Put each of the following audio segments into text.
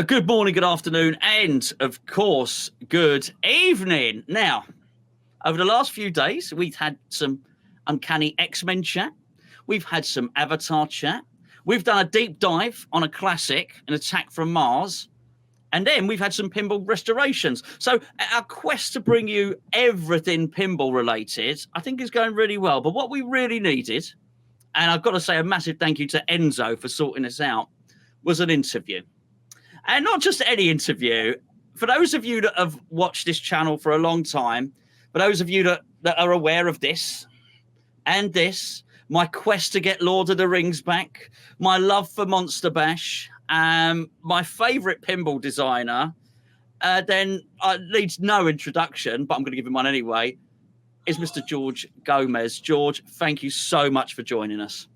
A good morning, good afternoon, and of course, good evening. Now, over the last few days, we've had some uncanny X-Men chat. We've had some Avatar chat. We've done a deep dive on a classic, An Attack from Mars. And then we've had some pinball restorations. So our quest to bring you everything pinball related, I think is going really well. But what we really needed, and I've got to say a massive thank you to Enzo for sorting this out, was an interview. And not just any interview. For those of you that have watched this channel for a long time, for those of you that are aware of this and this, my quest to get Lord of the Rings back, my love for Monster Bash, my favourite pinball designer, then needs no introduction, but I'm going to give him one anyway, is Mr. George Gomez. George, thank you so much for joining us.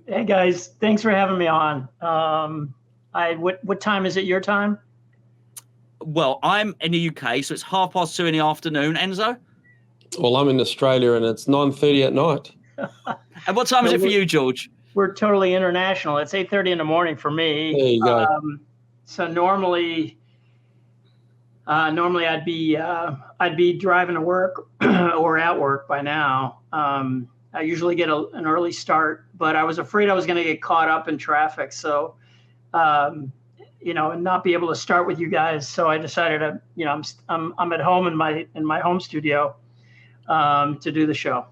Hey, guys. Thanks for having me on. What time is it your time? Well, I'm in the UK, so it's 2:30 in the afternoon. Enzo? Well, I'm in Australia, and it's 9:30 at night. And what time is it for you, George? We're totally international. It's 8:30 in the morning for me. There you go. So normally I'd be driving to work or at work by now. I usually get an early start, but I was afraid I was going to get caught up in traffic. So, and not be able to start with you guys. So I decided I'm at home in my home studio to do the show.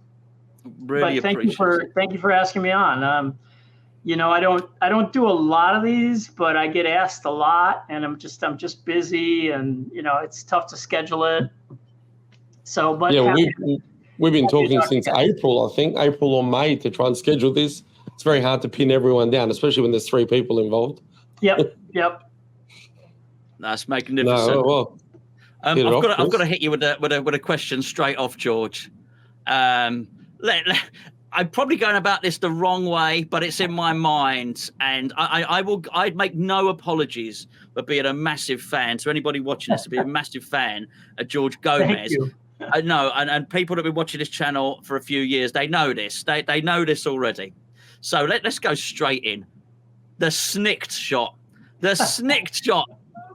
Really appreciate it. Thank you for asking me on. I don't do a lot of these, but I get asked a lot, and I'm just busy, and it's tough to schedule it. So, but yeah, we've been talking since April, I think, April or May, to try and schedule this. It's very hard to pin everyone down, especially when there's 3 people involved. Yep. That's magnificent. No, well, I've got to hit you with a question straight off, George. I'm probably going about this the wrong way, but it's in my mind, and I'd make no apologies for being a massive fan. To anybody watching this, to be a massive fan of George Gomez. Thank you. I know, and people that have been watching this channel for a few years, they know this. They know this already. So let's go straight in. The snicked shot. The snicked shot.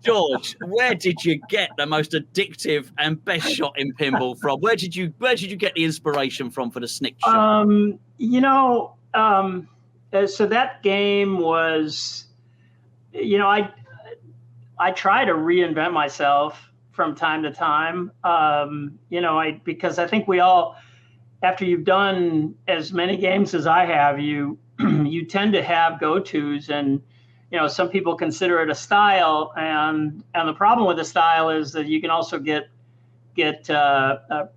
George, where did you get the most addictive and best shot in pinball from? Where did you get the inspiration from for the snicked shot? So that game was, I try to reinvent myself from time to time. Because I think we all, after you've done as many games as I have, you tend to have go-tos, and some people consider it a style, and the problem with the style is that you can also get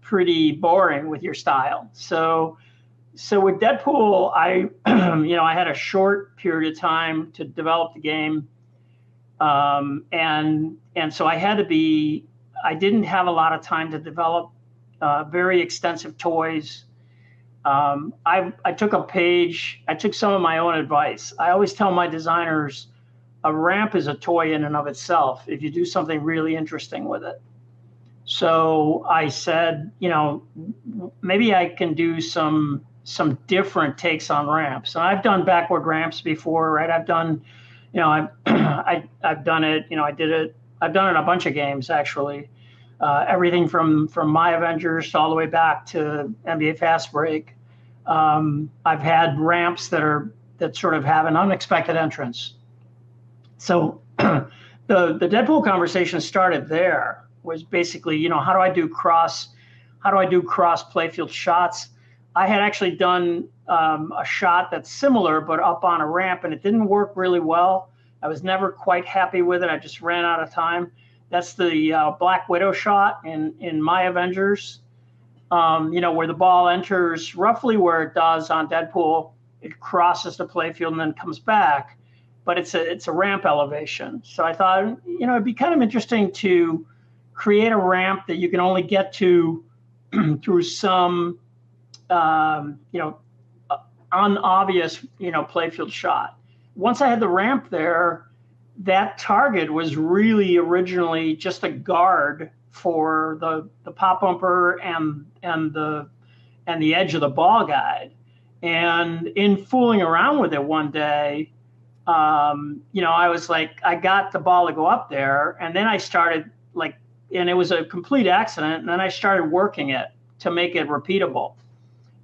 pretty boring with your style. So with Deadpool, I had a short period of time to develop the game, and so I didn't have a lot of time to develop very extensive toys. I took some of my own advice. I always tell my designers, a ramp is a toy in and of itself if you do something really interesting with it. So I said, maybe I can do some different takes on ramps. And I've done backward ramps before, right? I've done, I've done it. I did it. I've done it in a bunch of games, actually. Everything from My Avengers all the way back to NBA Fast Break. I've had ramps that sort of have an unexpected entrance. So the Deadpool conversation started there. Was basically, how do I do cross playfield shots? I had actually done a shot that's similar but up on a ramp, and it didn't work really well. I was never quite happy with it. I just ran out of time. That's the Black Widow shot in My Avengers, where the ball enters roughly where it does on Deadpool. It crosses the playfield and then comes back, but it's a ramp elevation. So I thought, it'd be kind of interesting to create a ramp that you can only get to through some, unobvious, playfield shot. Once I had the ramp there, that target was really originally just a guard for the pop bumper and the edge of the ball guide. And in fooling around with it one day, I was like, I got the ball to go up there, and then I started and it was a complete accident. And then I started working it to make it repeatable.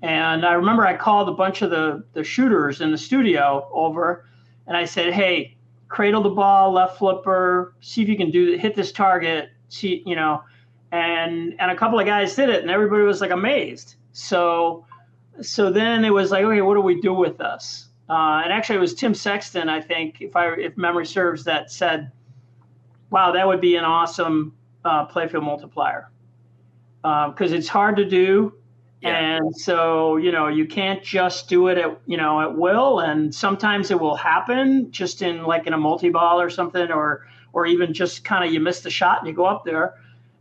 And I remember I called a bunch of the shooters in the studio over, and I said, hey, cradle the ball, left flipper, see if you can hit this target, see, and a couple of guys did it, and everybody was like amazed. So then it was like, okay, what do we do with this? And actually it was Tim Sexton, I think, if memory serves, that said, wow, that would be an awesome playfield multiplier. Because it's hard to do. Yeah. And so, you can't just do it at will. And sometimes it will happen just in a multi-ball or something, or even just kind of you miss the shot and you go up there.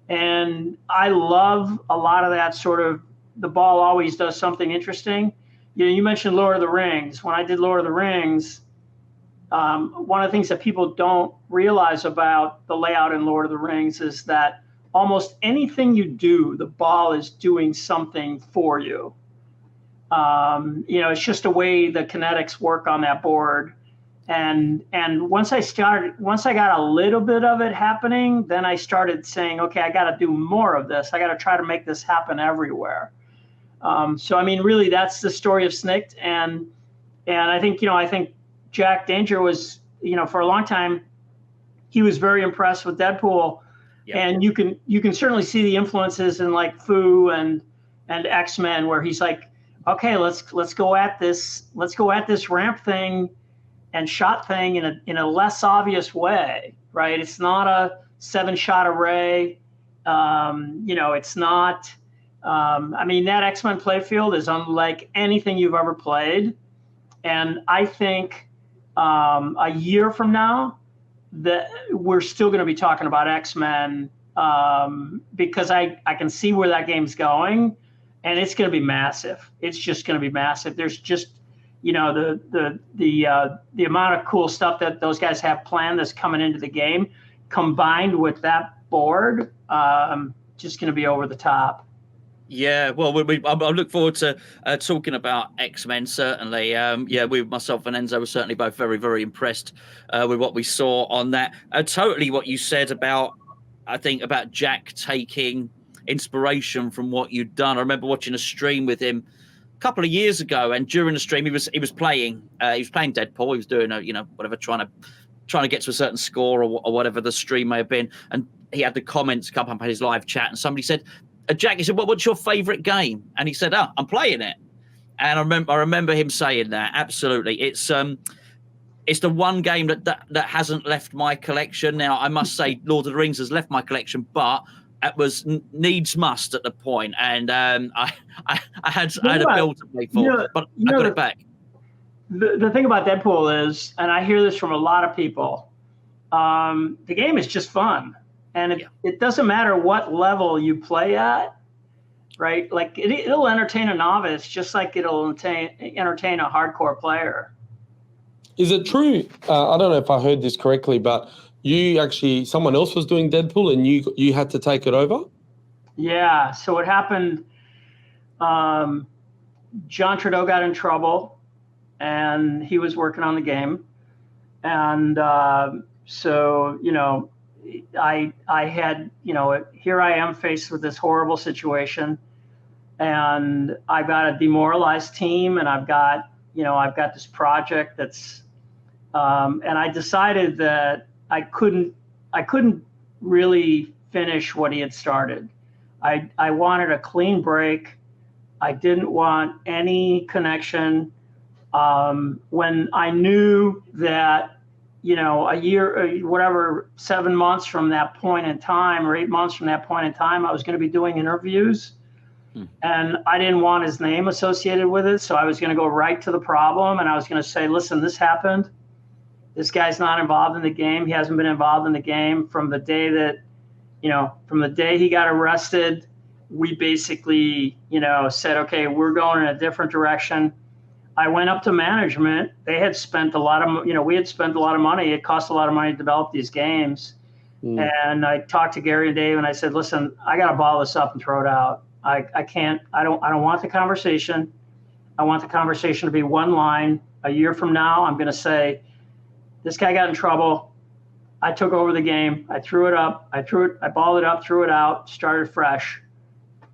And I love a lot of that sort of, the ball always does something interesting. You mentioned Lord of the Rings. When I did Lord of the Rings, one of the things that people don't realize about the layout in Lord of the Rings is that almost anything you do, the ball is doing something for you. It's just a way the kinetics work on that board. And once I got a little bit of it happening, then I started saying, okay, I got to do more of this. I got to try to make this happen everywhere. So, I mean, really, that's the story of SNCC. And I think Jack Danger was, for a long time, he was very impressed with Deadpool. Yep. And you can certainly see the influences in like Fu and X-Men, where he's like, okay, let's go at this ramp thing and shot thing in a less obvious way, right? It's not a 7-shot array. It's not. That X-Men playfield is unlike anything you've ever played, and I think a year from now, that we're still going to be talking about X-Men because I can see where that game's going, and it's going to be massive. It's just going to be massive. There's just, the amount of cool stuff that those guys have planned that's coming into the game, combined with that board, just going to be over the top. Yeah, well, I look forward to talking about X-Men, certainly. Myself and Enzo were certainly both very, very impressed with what we saw on that. Totally what you said about Jack taking inspiration from what you'd done. I remember watching a stream with him a couple of years ago, and during the stream he was playing Deadpool. He was doing whatever, trying to get to a certain score or whatever the stream may have been, and he had the comments come up on his live chat, and somebody said, Jack, he said, what's your favorite game? And he said, I'm playing it. And I remember him saying that. Absolutely. It's the one game that hasn't left my collection. Now, I must say Lord of the Rings has left my collection, but it was needs must at the point. And I had a bill to pay for, but I got it back. The thing about Deadpool is, and I hear this from a lot of people, the game is just fun. And it doesn't matter what level you play at, right? Like it'll entertain a novice just like it'll entertain a hardcore player. Is it true? I don't know if I heard this correctly, but someone else was doing Deadpool and you had to take it over? Yeah. So what happened, John Trudeau got in trouble and he was working on the game. And I had, here I am faced with this horrible situation, and I've got a demoralized team, and I've got this project that's, and I decided that I couldn't really finish what he had started. I wanted a clean break. I didn't want any connection. When I knew that, a year, whatever, 7 months from that point in time, or 8 months from that point in time, I was going to be doing interviews, and I didn't want his name associated with it. So I was going to go right to the problem, and I was going to say, listen, this happened. This guy's not involved in the game. He hasn't been involved in the game from the day that, from the day he got arrested. We basically, said, okay, we're going in a different direction. I went up to management. They had spent a lot of, we had spent a lot of money. It cost a lot of money to develop these games. And I talked to Gary and Dave, and I said, listen, I got to ball this up and throw it out. I don't want the conversation. I want the conversation to be one line. A year from now, I'm going to say, This guy got in trouble. I took over the game. I threw it up. I balled it up, threw it out, started fresh.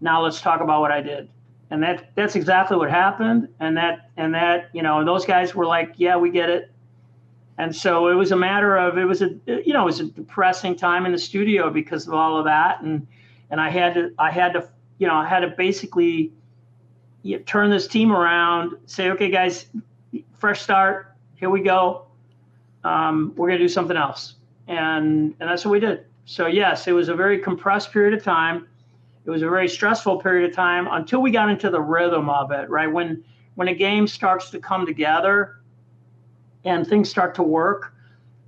Now let's talk about what I did. And that's exactly what happened. And those guys were like, yeah, we get it. And so it was a matter of, it was a depressing time in the studio because of all of that. And I had to basically turn this team around, say, okay, guys, fresh start. Here we go. We're going to do something else. And that's what we did. So yes, it was a very compressed period of time. It was a very stressful period of time until we got into the rhythm of it, right? When a game starts to come together and things start to work,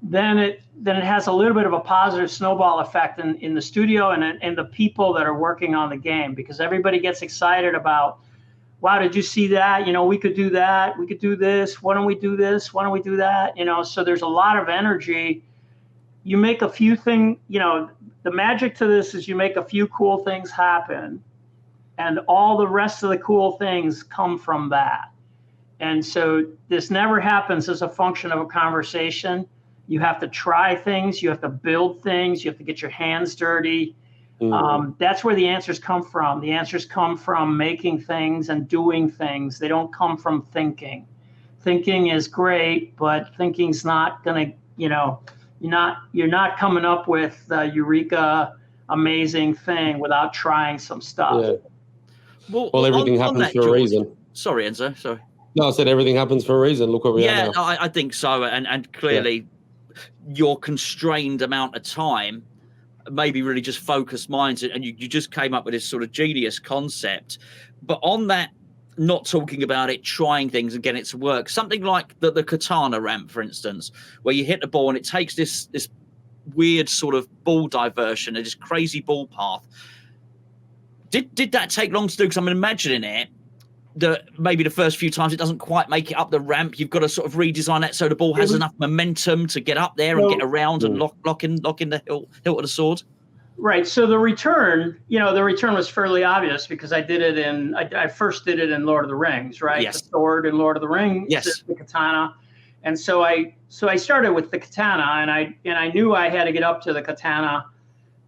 then it has a little bit of a positive snowball effect in the studio and the people that are working on the game, because everybody gets excited about, wow, did you see that? We could do that. We could do this. Why don't we do this? Why don't we do that? So there's a lot of energy. You make a few things, the magic to this is you make a few cool things happen, and all the rest of the cool things come from that. And so this never happens as a function of a conversation. You have to try things. You have to build things. You have to get your hands dirty. That's where the answers come from. The answers come from making things and doing things. They don't come from thinking. Thinking is great, but thinking's not going to, you're not coming up with the eureka amazing thing without trying some stuff. Yeah. Well, everything happens for a reason. Sorry, Enzo. Sorry. No, I said everything happens for a reason. Look where we are now. Yeah, I think so. And clearly your constrained amount of time maybe really just focused minds, and you just came up with this sort of genius concept. But on that, not talking about it, trying things and getting it to work, something like the katana ramp, for instance, where you hit the ball and it takes this weird sort of ball diversion and this crazy ball path. Did that take long to do? Because I'm imagining it, that maybe the first few times it doesn't quite make it up the ramp. You've got to sort of redesign that so the ball has enough momentum to get up there and get around and lock in the hilt of the sword. Right. So the return was fairly obvious because I did it I first did it in Lord of the Rings, right? Yes. The sword in Lord of the Rings, yes. The katana. And so I started with the katana, and I knew I had to get up to the katana.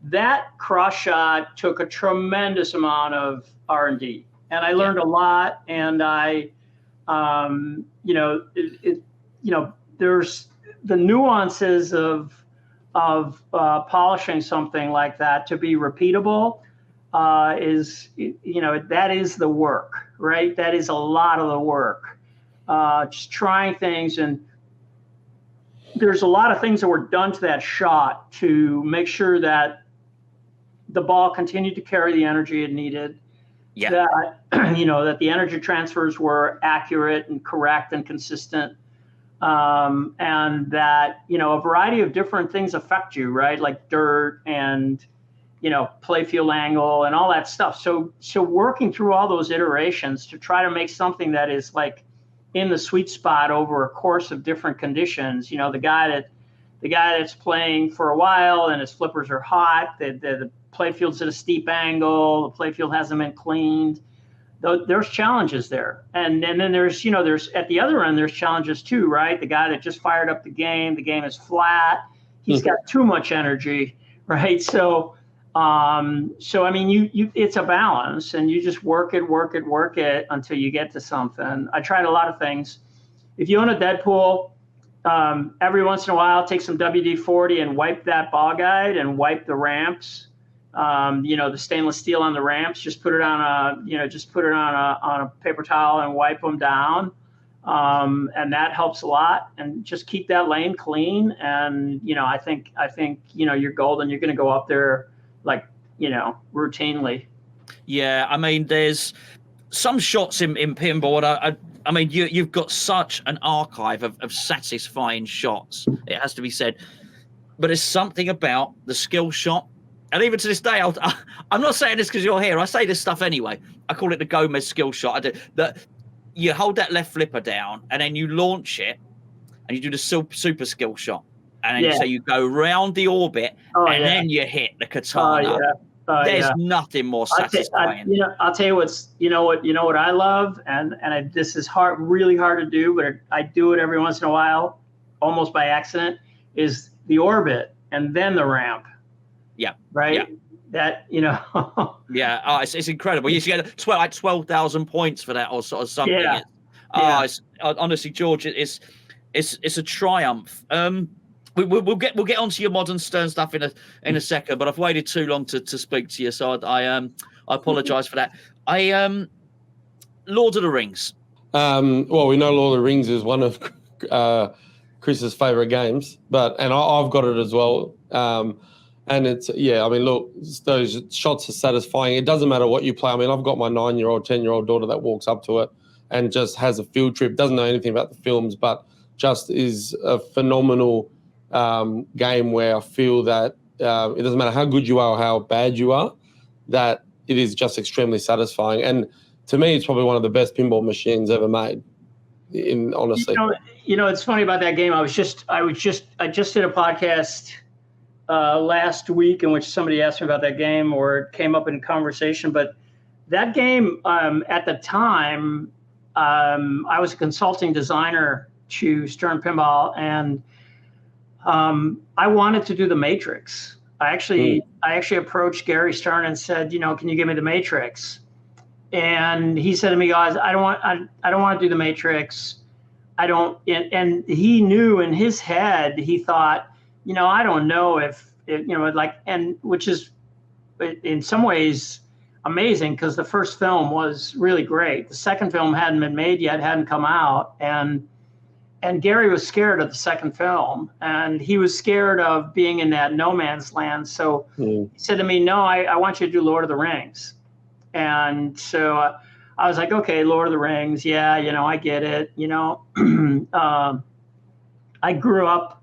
That cross shot took a tremendous amount of R&D, and I learned a lot. And there's the nuances of polishing something like that to be repeatable that is the work, right? That is a lot of the work. Just trying things, and there's a lot of things that were done to that shot to make sure that the ball continued to carry the energy it needed. Yeah. That that the energy transfers were accurate and correct and consistent. And that, a variety of different things affect you, right? Like dirt and, playfield angle and all that stuff. So working through all those iterations to try to make something that is like in the sweet spot over a course of different conditions, the guy that's playing for a while and his flippers are hot, the playfield's at a steep angle, the playfield hasn't been cleaned. There's challenges there. And then there's at the other end, there's challenges too, right? The guy that just fired up the game is flat. He's got too much energy, right? So I mean, it's a balance, and you just work it until you get to something. I tried a lot of things. If you own a Deadpool, every once in a while, take some WD-40 and wipe that ball guide and wipe the ramps. The stainless steel on the ramps, just put it on a paper towel and wipe them down. And that helps a lot, and just keep that lane clean. And, I think, you're golden. You're going to go up there routinely. Yeah. I mean, there's some shots in pinball. I mean, you've got such an archive of satisfying shots. It has to be said, but there's something about the skill shot. And even to this day, I'm not saying this because you're here. I say this stuff anyway. I call it the Gomez skill shot. I do that. You hold that left flipper down, and then you launch it, and you do the super skill shot, and then so you go round the orbit, then you hit the katana. There's nothing more satisfying. I'll tell you what I love, and this is really hard to do, but I do it every once in a while. almost by accident, is the orbit and then the ramp. Yeah. Right. Yeah. That, Yeah. Oh, it's incredible. You get 12,000 points for that or sort of something. Yeah. It's honestly, George, it's a triumph. We'll get onto your modern Stern stuff in a second, but I've waited too long to speak to you, so I apologize for that. Lord of the Rings. Well, we know Lord of the Rings is one of Chris's favorite games, and I've got it as well. And it's, I mean, look, those shots are satisfying. It doesn't matter what you play. I mean, I've got my 9-year-old, 10-year-old daughter that walks up to it and just has a field trip, doesn't know anything about the films, but just is a phenomenal game where I feel that it doesn't matter how good you are or how bad you are, that it is just extremely satisfying. And to me, it's probably one of the best pinball machines ever made, honestly. It's funny about that game. I just did a podcast last week in which somebody asked me about that game, or it came up in conversation. But that game, at the time, I was a consulting designer to Stern Pinball, and I wanted to do the Matrix. I actually approached Gary Stern and said, can you give me the Matrix? And he said to me, guys, I don't want to do the Matrix. And he knew in his head, he thought, I don't know if which is in some ways amazing, because the first film was really great. The second film hadn't been made yet, hadn't come out. And Gary was scared of the second film, and he was scared of being in that no man's land. So he said to me, no, I want you to do Lord of the Rings. And so I was like, okay, Lord of the Rings. Yeah, I get it. I grew up,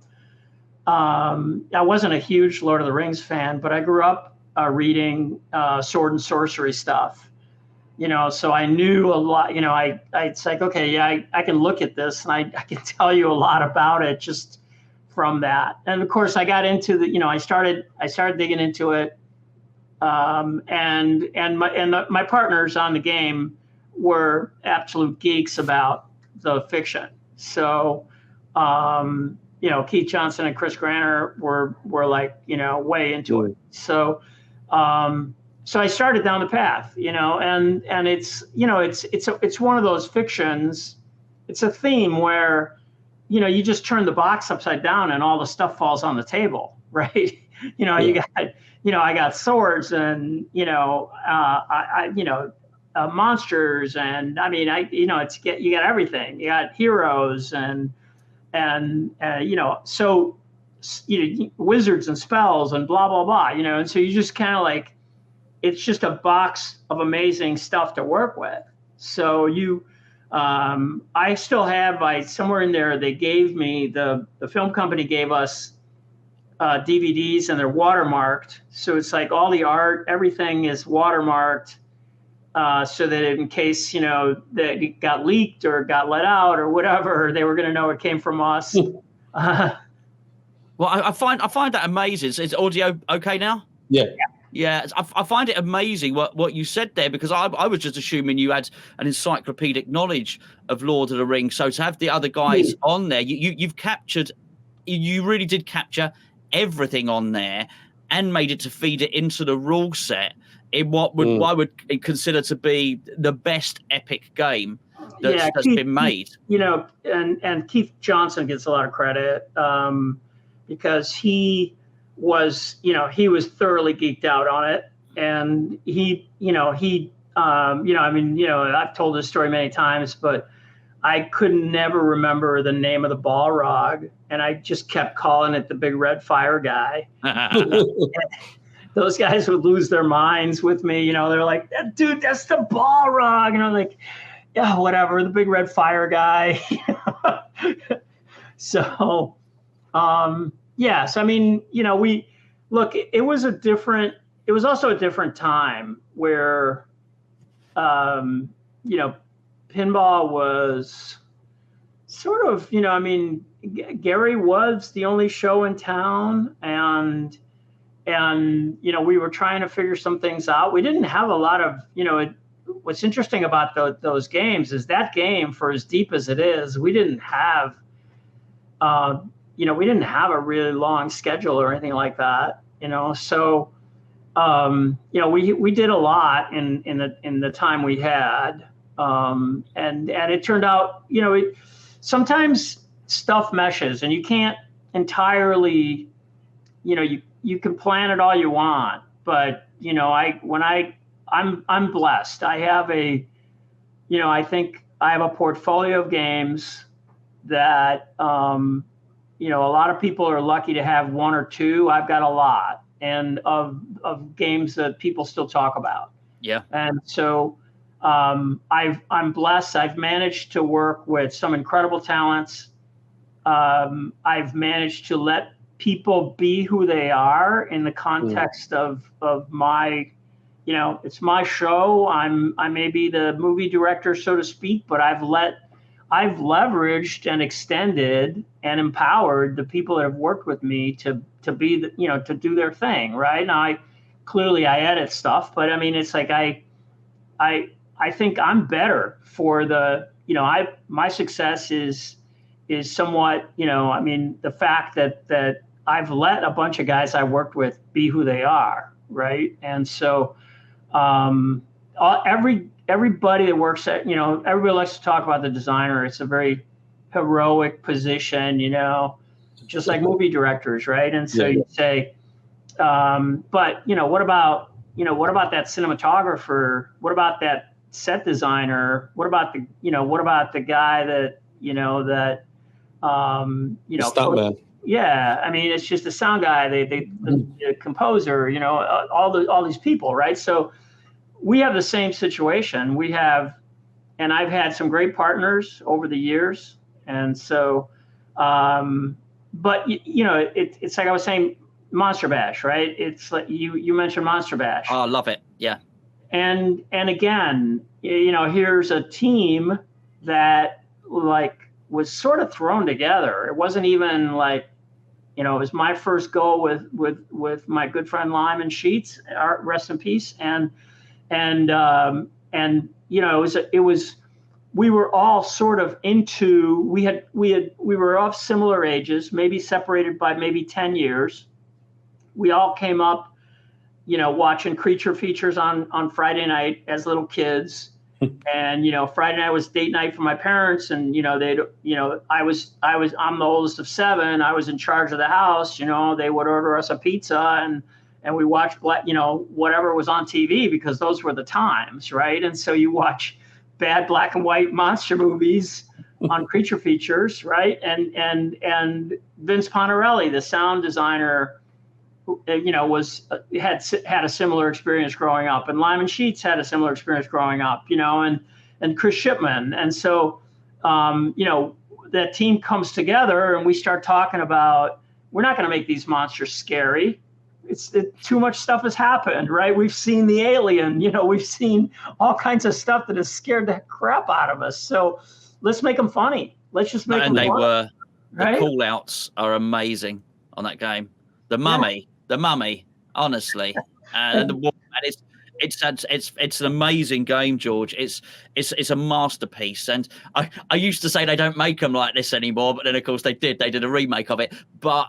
I wasn't a huge Lord of the Rings fan, but I grew up reading sword and sorcery stuff. So I knew a lot. It's like, okay, I can look at this and I can tell you a lot about it just from that. And of course, I got into I started digging into it. And my partners on the game were absolute geeks about the fiction. So, Keith Johnson and Chris Granner were like, way into it. So, so I started down the path, and it's, it's one of those fictions. It's a theme where, you just turn the box upside down and all the stuff falls on the table, right? You got, I got swords and, monsters, and I mean, you got everything. You got heroes and so, wizards and spells and blah, blah, blah, and so you just kind of like, it's just a box of amazing stuff to work with. So I still have, somewhere in there, they gave me, the film company gave us DVDs, and they're watermarked. So it's like all the art, everything is watermarked, so that in case, that it got leaked or got let out or whatever, they were going to know it came from us. Well, I find that amazing. Is audio okay now? Yeah. Yeah, I find it amazing what you said there, because I was just assuming you had an encyclopedic knowledge of Lord of the Rings. So to have the other guys on there, you really did capture everything on there and made it to feed it into the rule set in what I would consider to be the best epic game that's been made. And Keith Johnson gets a lot of credit because he was thoroughly geeked out on it, and I've told this story many times, but I could never remember the name of the Balrog, and I just kept calling it the Big Red Fire Guy. Those guys would lose their minds with me. They're like, dude, that's the Balrog. And I'm like, yeah, whatever, the Big Red Fire Guy. So, yes, I mean, it was also a different time where, pinball was sort of, Gary was the only show in town, and we were trying to figure some things out. We didn't have a lot of, what's interesting about those games is that game, for as deep as it is, we didn't have we didn't have a really long schedule or anything like that, so, we did a lot in the time we had. And it turned out, sometimes stuff meshes and you can't entirely, you can plan it all you want, but, I'm blessed. I have I think I have a portfolio of games that, a lot of people are lucky to have one or two. I've got a lot, and of games that people still talk about. Yeah. And so I'm blessed. I've managed to work with some incredible talents. I've managed to let people be who they are in the context of my, it's my show. I may be the movie director, so to speak, but I've leveraged and extended and empowered the people that have worked with me to be to do their thing. Right now, I edit stuff, but I mean, it's like, I think I'm better for the, my success is somewhat, the fact that I've let a bunch of guys I worked with be who they are. Right. And so, everybody that works at, everybody likes to talk about the designer. It's a very heroic position, just like movie directors. Right. And so you say, but what about that cinematographer? What about that set designer? What about the guy that, stuntman. Yeah. I mean, it's just the sound guy, the composer, all these people. Right. So we have the same situation. And I've had some great partners over the years. And so, but it's like I was saying, Monster Bash, right? It's like you mentioned Monster Bash. Oh, I love it. Yeah. And again, here's a team that was sort of thrown together. It wasn't even like, it was my first go with my good friend Lyman Sheets, rest in peace. And it was we were all sort of we were of similar ages, maybe separated by maybe 10 years. We all came up, watching creature features on Friday night as little kids. And, Friday night was date night for my parents. And, I'm the oldest of 7. I was in charge of the house. They would order us a pizza and we watched whatever was on TV, because those were the times. Right. And so you watch bad black and white monster movies on creature features. Right. And Vince Pontarelli, the sound designer, had a similar experience growing up, and Lyman Sheets had a similar experience growing up, and Chris Shipman. And so, that team comes together and we start talking about, we're not going to make these monsters scary. Too much stuff has happened, right? We've seen the Alien, we've seen all kinds of stuff that has scared the crap out of us. So let's make them funny. Let's just make them funny. The call outs are amazing on that game. The Mummy, honestly, and it's an amazing game, George. It's a masterpiece, and I used to say they don't make them like this anymore, but then of course they did. They did a remake of it, but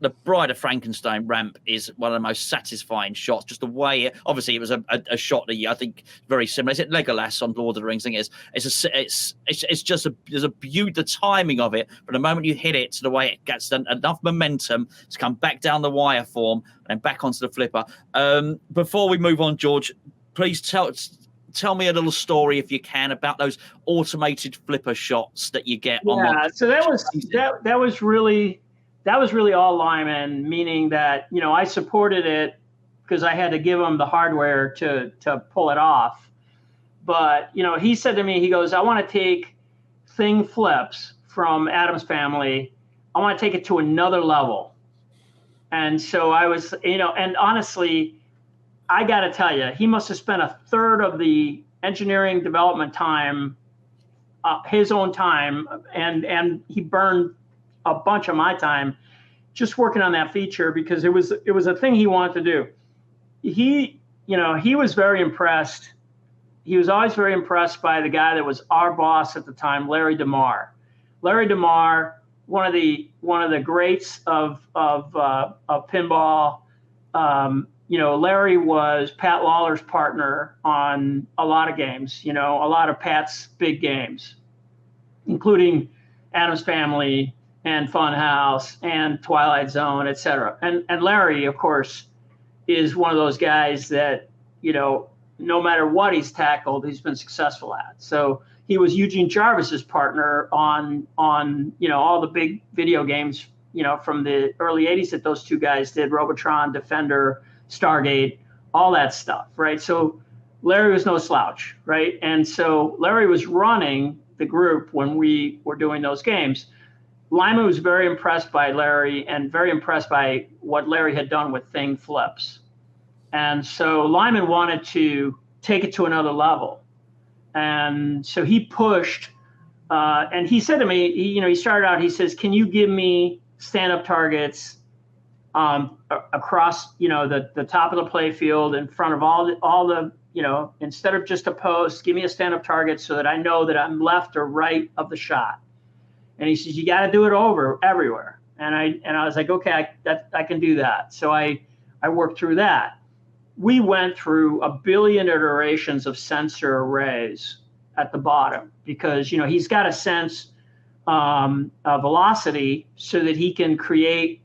the Bride of Frankenstein ramp is one of the most satisfying shots. Just the way obviously it was a shot that I think very similar. Is it Legolas on Lord of the Rings? Thing is, it's just there's a beauty, the timing of it. From the moment you hit it to the way it gets enough momentum to come back down the wire form and back onto the flipper. Before we move on, George, please tell me a little story, if you can, about those automated flipper shots that you get. Yeah, so that was really all Lyman, meaning that, I supported it because I had to give him the hardware to pull it off. But, he said to me, he goes, I want to take Thing flips from Addams Family. I want to take it to another level. And so I was, and honestly, I got to tell you, he must have spent a third of the engineering development time, his own time, and he burned a bunch of my time just working on that feature, because it was a thing he wanted to do. He was very impressed. He was always very impressed by the guy that was our boss at the time, Larry DeMar. Larry DeMar, one of the greats of pinball. Larry was Pat Lawler's partner on a lot of games. A lot of Pat's big games, including Addams Family and Funhouse and Twilight Zone, etc. And Larry, of course, is one of those guys that, no matter what he's tackled, he's been successful at. So he was Eugene Jarvis's partner on all the big video games, from the early 80s that those two guys did, Robotron, Defender, Stargate, all that stuff, right? So Larry was no slouch, right? And so Larry was running the group when we were doing those games. Lyman was very impressed by Larry and very impressed by what Larry had done with Thing Flips. And so Lyman wanted to take it to another level. And so he pushed, and he said to me, he started out, he says, can you give me stand-up targets across, the top of the play field in front of all the, instead of just a post, give me a stand-up target so that I know that I'm left or right of the shot. And he says, you got to do it over everywhere. And I was like, okay, I can do that. So I worked through that. We went through a billion iterations of sensor arrays at the bottom because, he's got to sense velocity so that he can create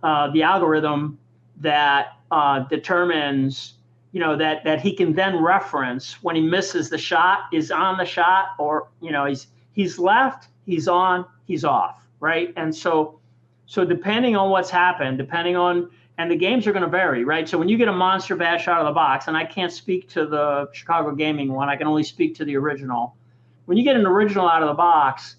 the algorithm that determines, that he can then reference when he misses the shot, is on the shot, or, he's left, he's on, he's off, right? And so depending on what's happened, and the games are going to vary, right? So when you get a monster bash out of the box, and I can't speak to the Chicago Gaming one, I can only speak to the original. When you get an original out of the box,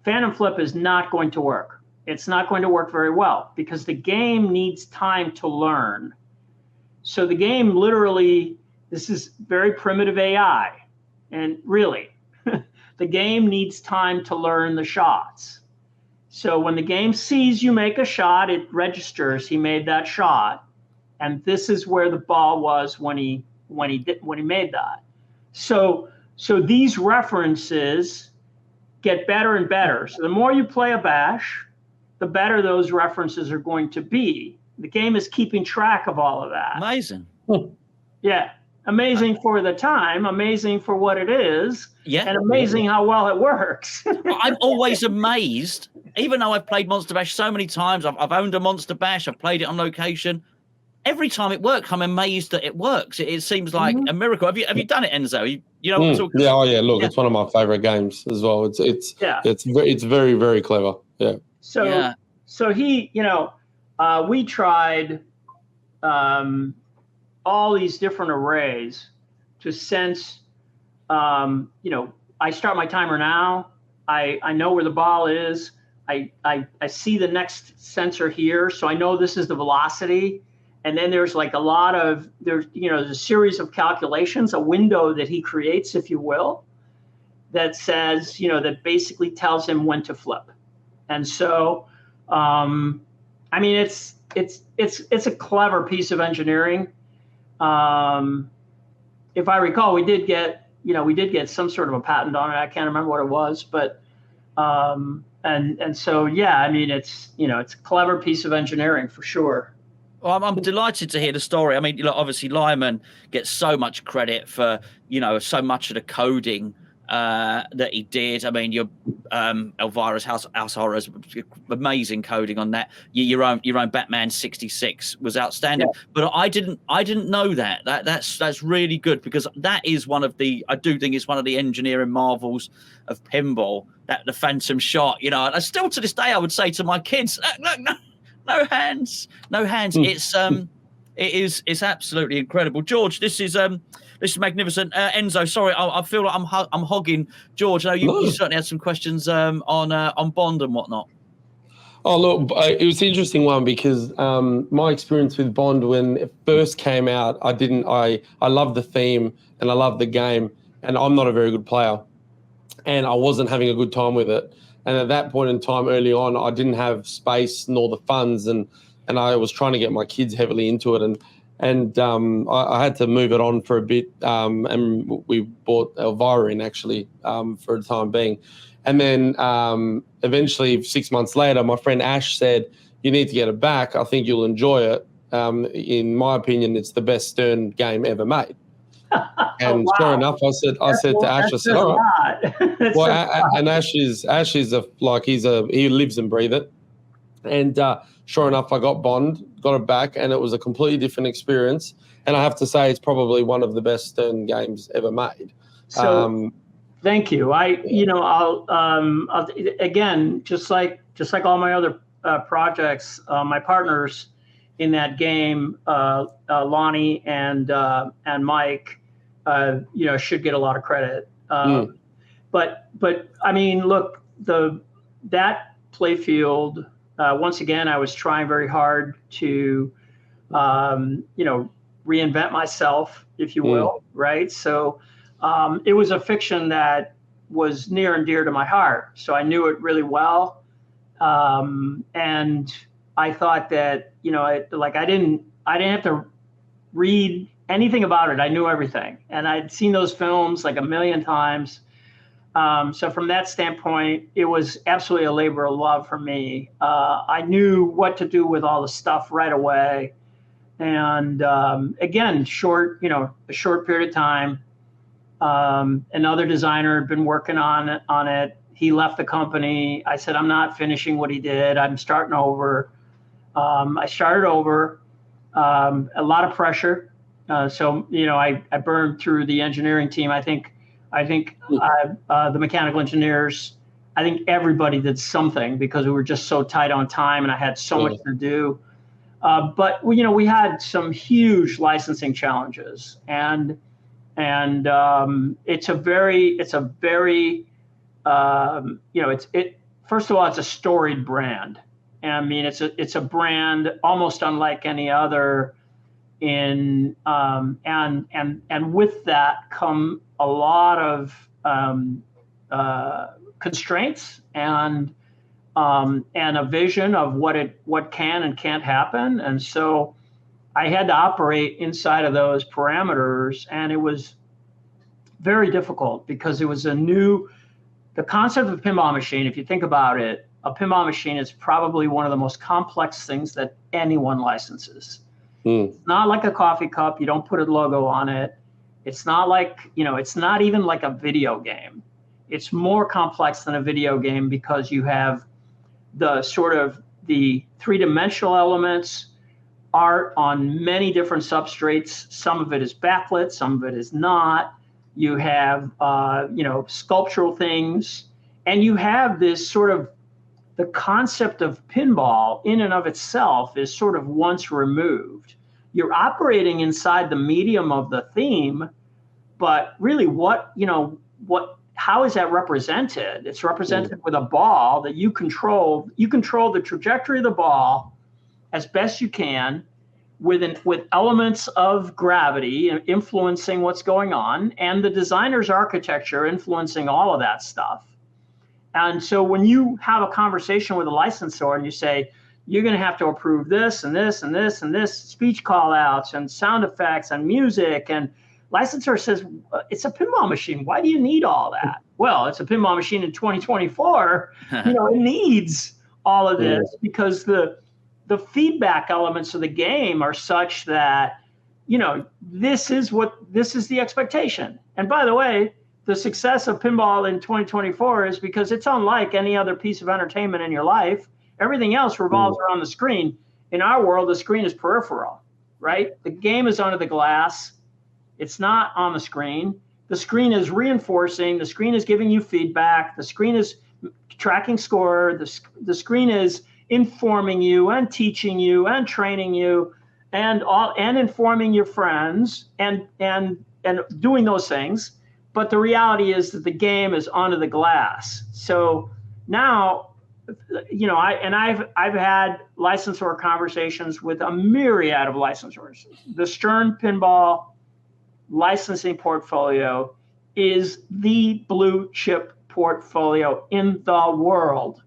Phantom Flip is not going to work. It's not going to work very well because the game needs time to learn. So the game literally, this is very primitive AI, and really, the game needs time to learn the shots. So when the game sees you make a shot, it registers he made that shot, and this is where the ball was when he made that. So these references get better and better. So the more you play a bash, the better those references are going to be. The game is keeping track of all of that. Amazing. Yeah. Amazing for the time, amazing for what it is, and amazing how well it works. I'm always amazed, even though I've played Monster Bash so many times. I've owned a Monster Bash. I've played it on location. Every time it works, I'm amazed that it works. It seems like a miracle. Have you done it, Enzo? You know what I'm talking about? Yeah. Look, it's one of my favorite games as well. It's very, very clever. Yeah. So he, we tried all these different arrays to sense, I start my timer now. I know where the ball is. I see the next sensor here. So I know this is the velocity. And then there's like there's a series of calculations, a window that he creates, if you will, that says, that basically tells him when to flip. And so, it's a clever piece of engineering. If I recall, we did get some sort of a patent on it. I can't remember what it was, but, so, yeah, it's a clever piece of engineering for sure. Well, I'm delighted to hear the story. Obviously Lyman gets so much credit for, so much of the coding that he did. Your Elvira's House Horrors, amazing coding on that. Your own Batman 66 was outstanding. Yeah. But I didn't know that. That's really good because that is I do think it's one of the engineering marvels of pinball. That the phantom shot. And still to this day I would say to my kids, look, no hands. It's absolutely incredible. George, this is magnificent. Enzo, sorry, I feel like I'm hogging George. I know you certainly had some questions on Bond and whatnot. Oh, look, it was an interesting one because my experience with Bond when it first came out, I loved the theme and I loved the game, and I'm not a very good player, and I wasn't having a good time with it. And at that point in time, early on, I didn't have space nor the funds, and I was trying to get my kids heavily into it. and I had to move it on for a bit, and we bought Elvira in actually for the time being. And then eventually 6 months later, my friend Ash said, you need to get it back. I think you'll enjoy it. In my opinion, it's the best Stern game ever made. And wow. sure enough, I said to Ash, I said, all right. Well, and Ash is he lives and breathes it. And sure enough, I got Bond, got it back, and it was a completely different experience. And I have to say, it's probably one of the best Stern games ever made. So, thank you. I'll again, just like all my other projects, my partners in that game, Lonnie and Mike, should get a lot of credit. But I mean, look, that playfield. Once again, I was trying very hard to, reinvent myself, if you will, right? So it was a fiction that was near and dear to my heart. So I knew it really well. And I thought that, I didn't have to read anything about it. I knew everything. And I'd seen those films like a million times. So from that standpoint, it was absolutely a labor of love for me. I knew what to do with all the stuff right away. And again, a short period of time. Another designer had been working on it. He left the company. I said, I'm not finishing what he did. I'm starting over. I started over. A lot of pressure. So I burned through the engineering team. I think the mechanical engineers, I think everybody did something because we were just so tight on time and I had so much to do. But we had some huge licensing challenges, and it's a very first of all, it's a storied brand. And I mean, it's a brand almost unlike any other. And with that come a lot of constraints and a vision of what can and can't happen. And so I had to operate inside of those parameters, and it was very difficult because it was the concept of a pinball machine. If you think about it, a pinball machine is probably one of the most complex things that anyone licenses. It's not like a coffee cup. You don't put a logo on it. It's not like, it's not even like a video game. It's more complex than a video game because you have the sort of the three-dimensional elements, art on many different substrates. Some of it is backlit, some of it is not. You have, sculptural things, and you have this sort of, the concept of pinball in and of itself is sort of once removed. You're operating inside the medium of the theme, but really how is that represented? It's represented with a ball that you control. You control the trajectory of the ball as best you can with elements of gravity influencing what's going on, and the designer's architecture influencing all of that stuff. And so when you have a conversation with a licensor and you say, you're going to have to approve this and this and this and this, speech call outs and sound effects and music, and licensor says, it's a pinball machine. Why do you need all that? Well, it's a pinball machine in 2024. It needs all of this because the feedback elements of the game are such that, this is the expectation. And by the way, the success of pinball in 2024 is because it's unlike any other piece of entertainment in your life. Everything else revolves around the screen. In our world, the screen is peripheral, right? The game is under the glass. It's not on the screen. The screen is reinforcing. The screen is giving you feedback. The screen is tracking score. The screen is informing you and teaching you and training you and informing your friends and doing those things. But the reality is that the game is under the glass. So now, I've had licensor conversations with a myriad of licensors. The Stern Pinball licensing portfolio is the blue chip portfolio in the world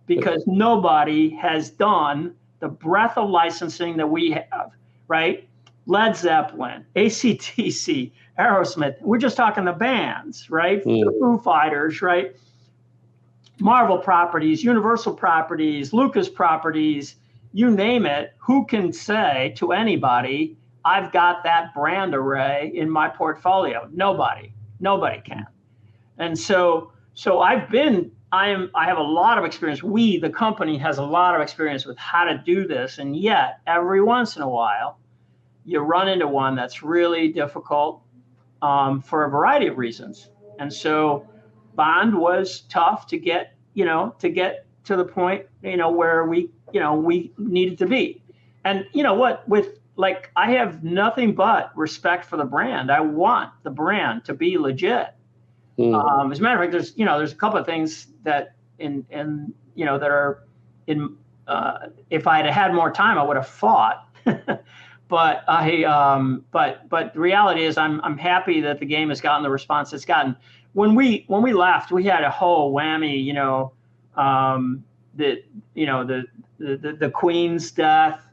because nobody has done the breadth of licensing that we have, right? Led Zeppelin, AC/DC, Aerosmith. We're just talking the bands, right? The Foo Fighters, right? Marvel properties, Universal properties, Lucas properties, you name it. Who can say to anybody, I've got that brand array in my portfolio? Nobody can. And so I have a lot of experience. The company has a lot of experience with how to do this. And yet every once in a while, you run into one that's really difficult for a variety of reasons. And so Bond was tough to get to the point, where we needed to be. And you know what, I have nothing but respect for the brand. I want the brand to be legit. As a matter of fact, there's a couple of things that that are in, if I had more time, I would have fought. But but the reality is I'm happy that the game has gotten the response it's gotten. When we left, we had a whole whammy, the Queen's death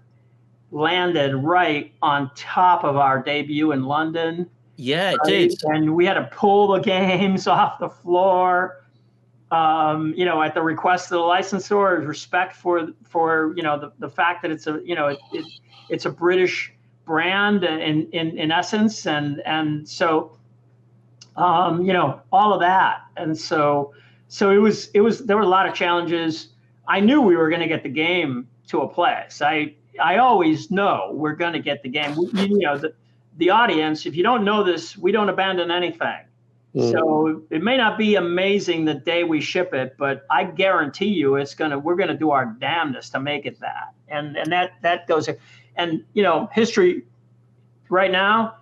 landed right on top of our debut in London. Yeah, it did. And we had to pull the games off the floor. At the request of the licensor, respect for the fact that it's a British brand in essence, and so all of that, and so it was there were a lot of challenges. I knew we were going to get the game to a place. I always know we're going to get the game. The audience, if you don't know this, we don't abandon anything. So it may not be amazing the day we ship it, but I guarantee you we're going to do our damnedest to make it that. And that goes, and history right now,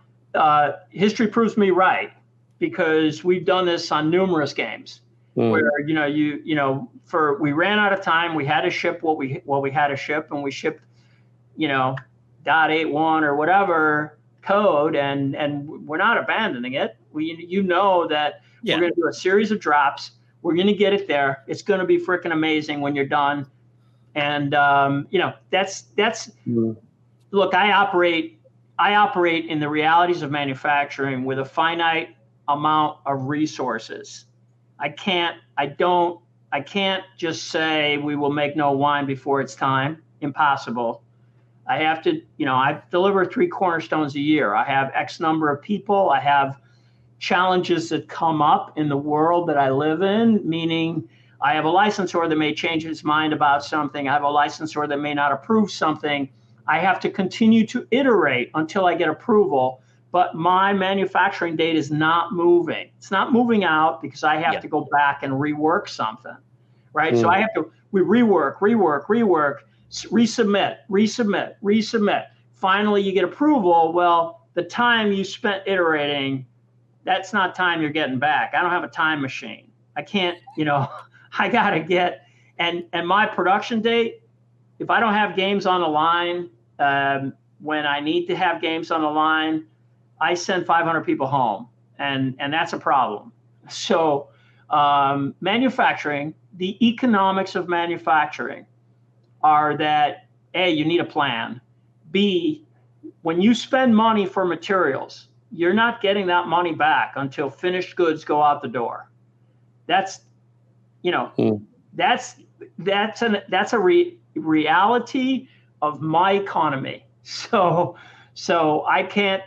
history proves me right, because we've done this on numerous games where, we ran out of time. We had to ship what we had to ship, and we shipped, .81 or whatever code, and we're not abandoning it. That we're going to do a series of drops. We're going to get it there. It's going to be freaking amazing when you're done. And that's look, I operate in the realities of manufacturing with a finite amount of resources. I can't just say we will make no wine before it's time. Impossible. I have to, I deliver 3 cornerstones a year. I have X number of people. I have challenges that come up in the world that I live in, meaning I have a licensor that may change his mind about something. I have a licensor that may not approve something. I have to continue to iterate until I get approval, but my manufacturing date is not moving. It's not moving out because I have to go back and rework something, right? So we rework, resubmit. Finally, you get approval. Well, the time you spent iterating, that's not time you're getting back. I don't have a time machine. I can't, I got to get, and my production date, if I don't have games on the line, when I need to have games on the line, I send 500 people home, and that's a problem. So manufacturing, the economics of manufacturing are that, A, you need a plan. B, when you spend money for materials, you're not getting that money back until finished goods go out the door. That's a reality of my economy. So I can't,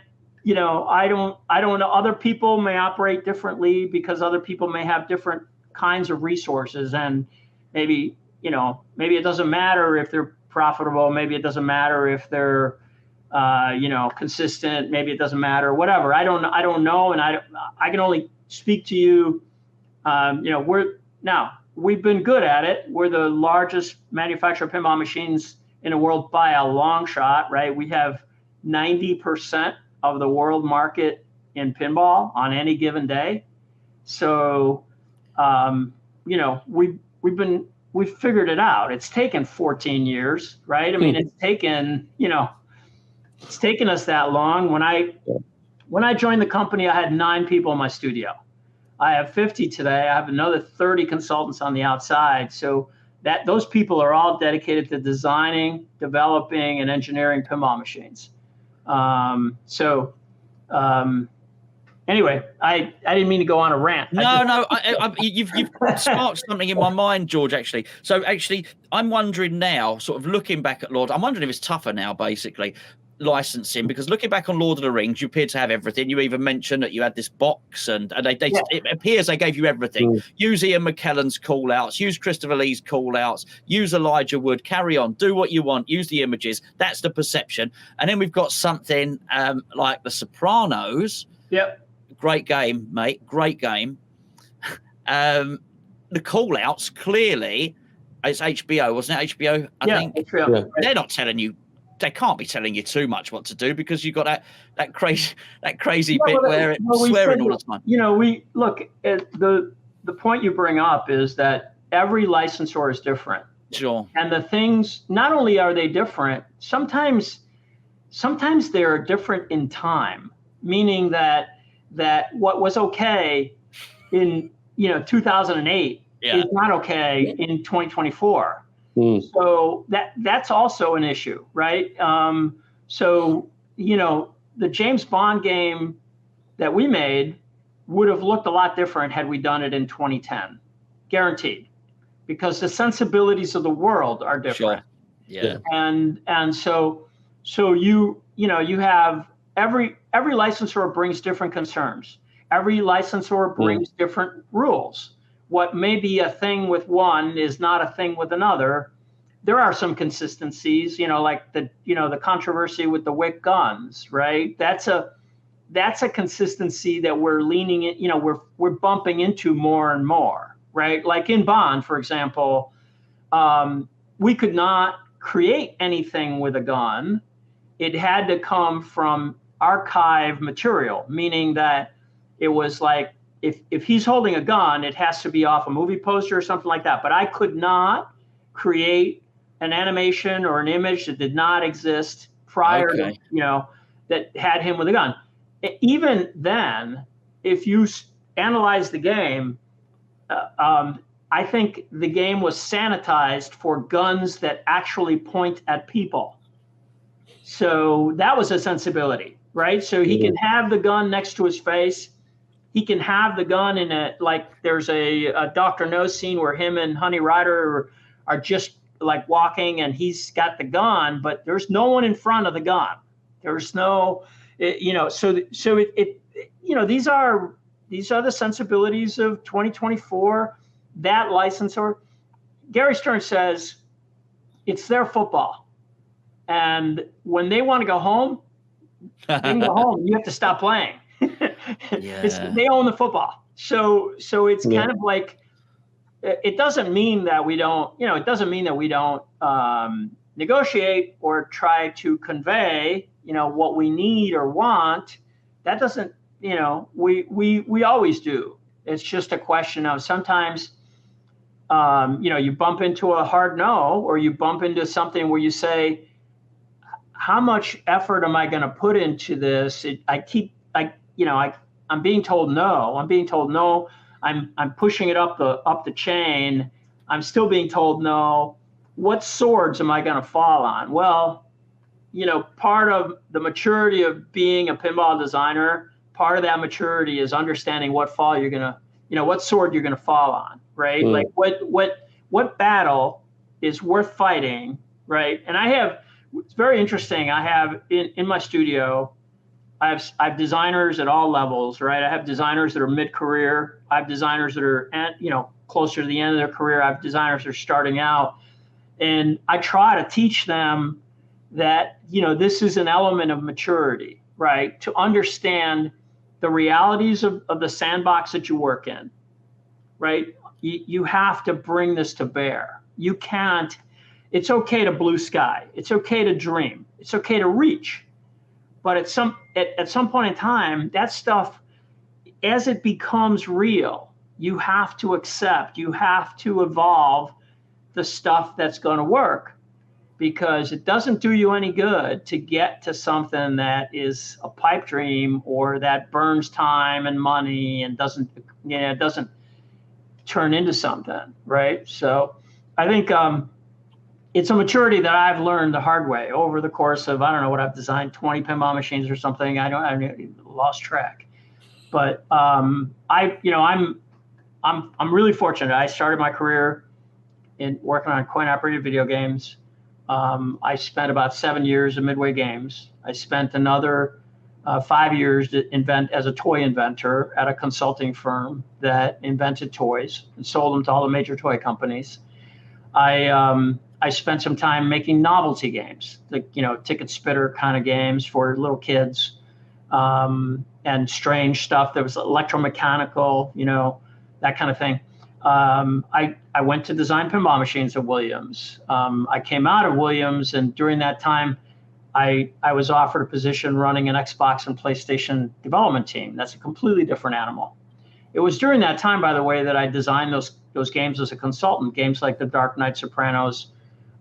I don't know. Other people may operate differently because other people may have different kinds of resources, and maybe it doesn't matter if they're profitable. Maybe it doesn't matter if they're, consistent. Maybe it doesn't matter. Whatever. I don't know, and I can only speak to you. We've been good at it. We're the largest manufacturer of pinball machines in the world by a long shot, right? We have 90% of the world market in pinball on any given day. So, we've figured it out. It's taken 14 years, right? I mean, it's taken us that long. When I joined the company, I had 9 people in my studio. I have 50 today. I have another 30 consultants on the outside. So those people are all dedicated to designing, developing, and engineering pinball machines. Anyway, I didn't mean to go on a rant. You've sparked something in my mind, George, actually. So actually, I'm wondering now, sort of looking back at Lord, I'm wondering if it's tougher now, basically, licensing, because looking back on Lord of the Rings, you appeared to have everything. You even mentioned that you had this box, and it appears they gave you everything. Use Ian McKellen's call-outs, use Christopher Lee's call-outs, use Elijah Wood, carry on, do what you want, use the images. That's the perception. And then we've got something like The Sopranos. Yep. Great game, mate. Great game. The call-outs, clearly, it's HBO, wasn't it? HBO, I think. HBO. Yeah. They're not telling you. They can't be telling you too much what to do, because you've got that crazy bit where it's swearing all the time. We look at the point you bring up is that every licensor is different. Sure. And the things, not only are they different, sometimes they're different in time, meaning that what was okay in 2008 is not okay in 2024. So that's also an issue, right? So the James Bond game that we made would have looked a lot different had we done it in 2010, guaranteed, because the sensibilities of the world are different. Sure. Yeah. And so you have every licensor brings different concerns. Every licensor brings different rules. What may be a thing with one is not a thing with another. There are some consistencies, like the controversy with the Wick guns, right? That's a consistency that we're leaning in, we're bumping into more and more, right? Like in Bond, for example, we could not create anything with a gun. It had to come from archive material, meaning that it was like, if he's holding a gun, it has to be off a movie poster or something like that. But I could not create an animation or an image that did not exist prior to, that had him with a gun. Even then, if you analyze the game, I think the game was sanitized for guns that actually point at people. So that was a sensibility, right? So he can have the gun next to his face. He can have the gun there's a Dr. No scene where him and Honey Rider are just like walking, and he's got the gun, but there's no one in front of the gun. There's no, these are the sensibilities of 2024. That licensor, Gary Stern says, it's their football. And when they want to go home, they can go home. You have to stop playing. They own the football. So it's kind of like, it doesn't mean that we don't, negotiate or try to convey, what we need or want. That doesn't, we always do. It's just a question of sometimes, you bump into a hard no, or you bump into something where you say, how much effort am I going to put into this? I'm being told no. I'm pushing it up the chain. I'm still being told no. What swords am I going to fall on? Well, part of the maturity of being a pinball designer, part of that maturity is understanding what sword you're going to fall on, right? Like what battle is worth fighting, right? And it's very interesting. I have in my studio, I have designers at all levels, right? I have designers that are mid-career. I have designers that are closer to the end of their career. I have designers that are starting out. And I try to teach them that, this is an element of maturity, right? To understand the realities of the sandbox that you work in, right? You have to bring this to bear. You can't, it's okay to blue sky. It's okay to dream. It's okay to reach. But at some point in time, that stuff, as it becomes real, you have to accept, you have to evolve the stuff that's going to work, because it doesn't do you any good to get to something that is a pipe dream or that burns time and money and doesn't turn into something, right? So I think it's a maturity that I've learned the hard way over the course of, I don't know what I've designed, 20 pinball machines or something. I lost track, but I'm really fortunate. I started my career in working on coin-operated video games. I spent about 7 years in Midway Games. I spent another 5 years to invent as a toy inventor at a consulting firm that invented toys and sold them to all the major toy companies. I spent some time making novelty games, like, ticket spitter kind of games for little kids, and strange stuff that was electromechanical, that kind of thing. I went to design pinball machines at Williams. I came out of Williams, and during that time, I was offered a position running an Xbox and PlayStation development team. That's a completely different animal. It was during that time, by the way, that I designed those games as a consultant. Games like The Dark Knight, Sopranos,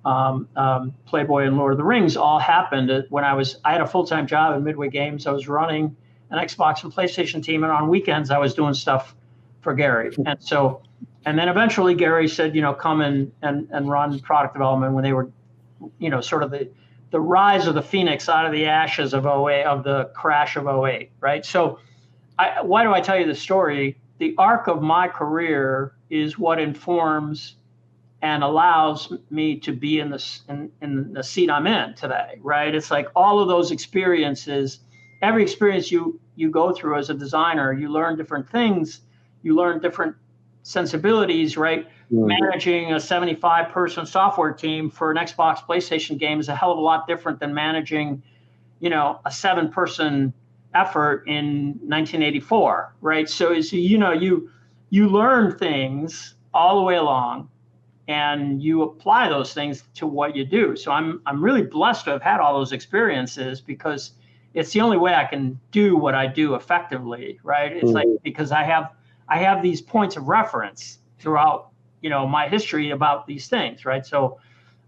Playboy, and Lord of the Rings all happened when I had a full-time job at Midway Games. I was running an Xbox and PlayStation team, and on weekends I was doing stuff for Gary. And then eventually Gary said, come and run product development when they were, sort of the rise of the Phoenix out of the ashes of 08, of the crash of 08, right? So why do I tell you this story? The arc of my career is what informs and allows me to be in the seat I'm in today, right? It's like all of those experiences, every experience you go through as a designer, you learn different things, you learn different sensibilities, right? Managing a 75-person software team for an Xbox PlayStation game is a hell of a lot different than managing, a 7-person effort in 1984, right? So you learn things all the way along, and you apply those things to what you do. So I'm really blessed to have had all those experiences, because it's the only way I can do what I do effectively, right? It's like, because I have these points of reference throughout, my history about these things, right? So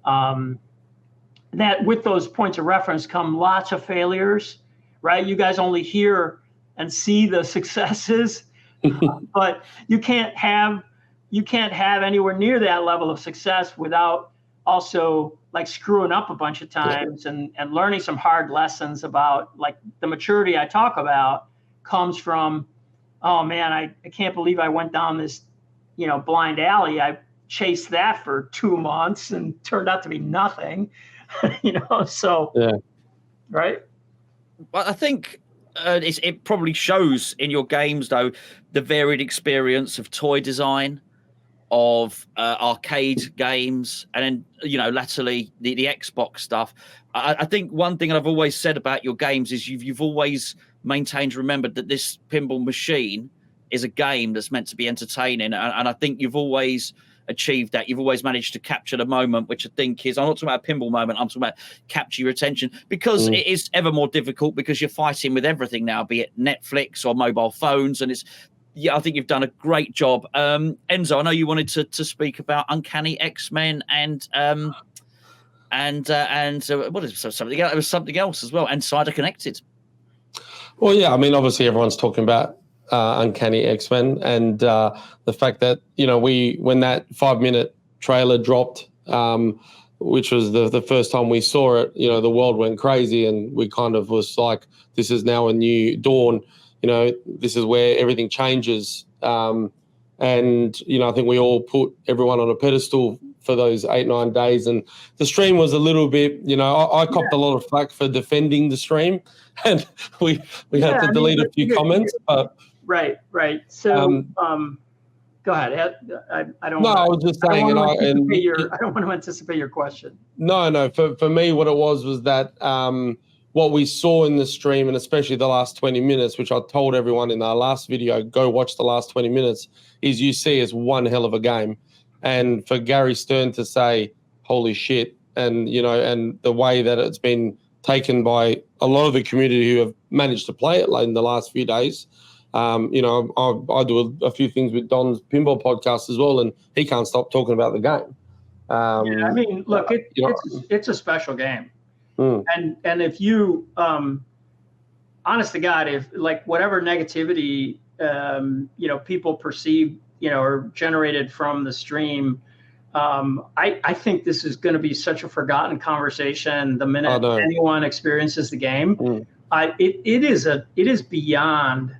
that with those points of reference come lots of failures, right? You guys only hear and see the successes, but you can't have anywhere near that level of success without also like screwing up a bunch of times and learning some hard lessons about, like, the maturity I talk about comes from, oh man, I can't believe I went down this, blind alley. I chased that for 2 months and turned out to be nothing, so, yeah. Right. Well, I think it probably shows in your games, though, the varied experience of toy design, of arcade games, and then latterly the Xbox stuff. I think one thing I've always said about your games is you've always maintained, remembered that this pinball machine is a game that's meant to be entertaining, and I think you've always achieved that. You've always managed to capture the moment, which I think is, I'm not talking about a pinball moment, I'm talking about capture your attention, because it is ever more difficult, because you're fighting with everything now, be it Netflix or mobile phones, and I think you've done a great job. Enzo, I know you wanted to speak about Uncanny X-Men and what is something else? It was something else as well, and Cider Connected. Well, yeah, I mean, obviously everyone's talking about Uncanny X-Men, and the fact that when that 5-minute trailer dropped, which was the first time we saw it, the world went crazy, and we kind of was like, this is now a new dawn. This is where everything changes. And, I think we all put everyone on a pedestal for those 8-9 days. And the stream was a little bit, I copped a lot of flack for defending the stream, and we had to delete a few comments. But Right. So go ahead. I don't. No, I was just saying, I don't want to anticipate your question. No. For me, what it was that what we saw in the stream, and especially the last 20 minutes, which I told everyone in our last video, go watch the last 20 minutes, is you see as one hell of a game. And for Gary Stern to say, holy shit, and, and the way that it's been taken by a lot of the community who have managed to play it in the last few days. I do a few things with Don's pinball podcast as well, and he can't stop talking about the game. I mean, look, it's a special game. And if you, honest to God, if like whatever negativity, people perceive, or generated from the stream, I think this is going to be such a forgotten conversation the minute anyone experiences the game. It is beyond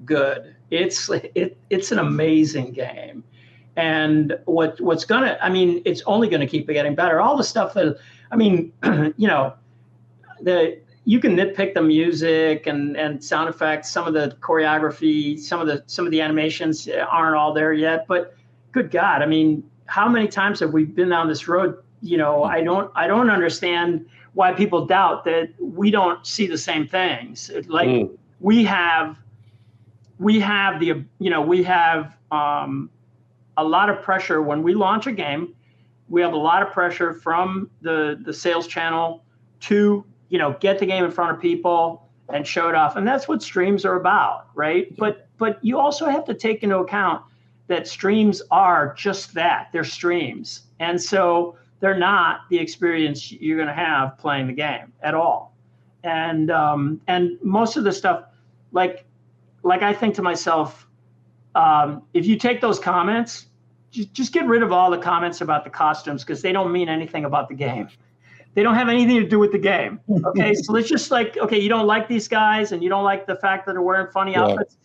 good. It's an amazing game, and what's gonna, I mean, it's only going to keep getting better. All the stuff that, I mean, you know, you can nitpick the music and sound effects, some of the choreography, some of the animations aren't all there yet, but good God, I mean, how many times have we been down this road? You know, I don't understand why people doubt that we don't see the same things. Like we have the, you know, we have a lot of pressure when we launch a game. We have a lot of pressure from the sales channel to, you know, get the game in front of people and show it off. And that's what streams are about, right? But you also have to take into account that streams are just that. They're streams. And so they're not the experience you're going to have playing the game at all. And most of the stuff, like I think to myself, if you take those comments, just get rid of all the comments about the costumes, because they don't mean anything about the game. They don't have anything to do with the game. Okay, so let's just, like, okay, you don't like these guys and you don't like the fact that they're wearing funny outfits.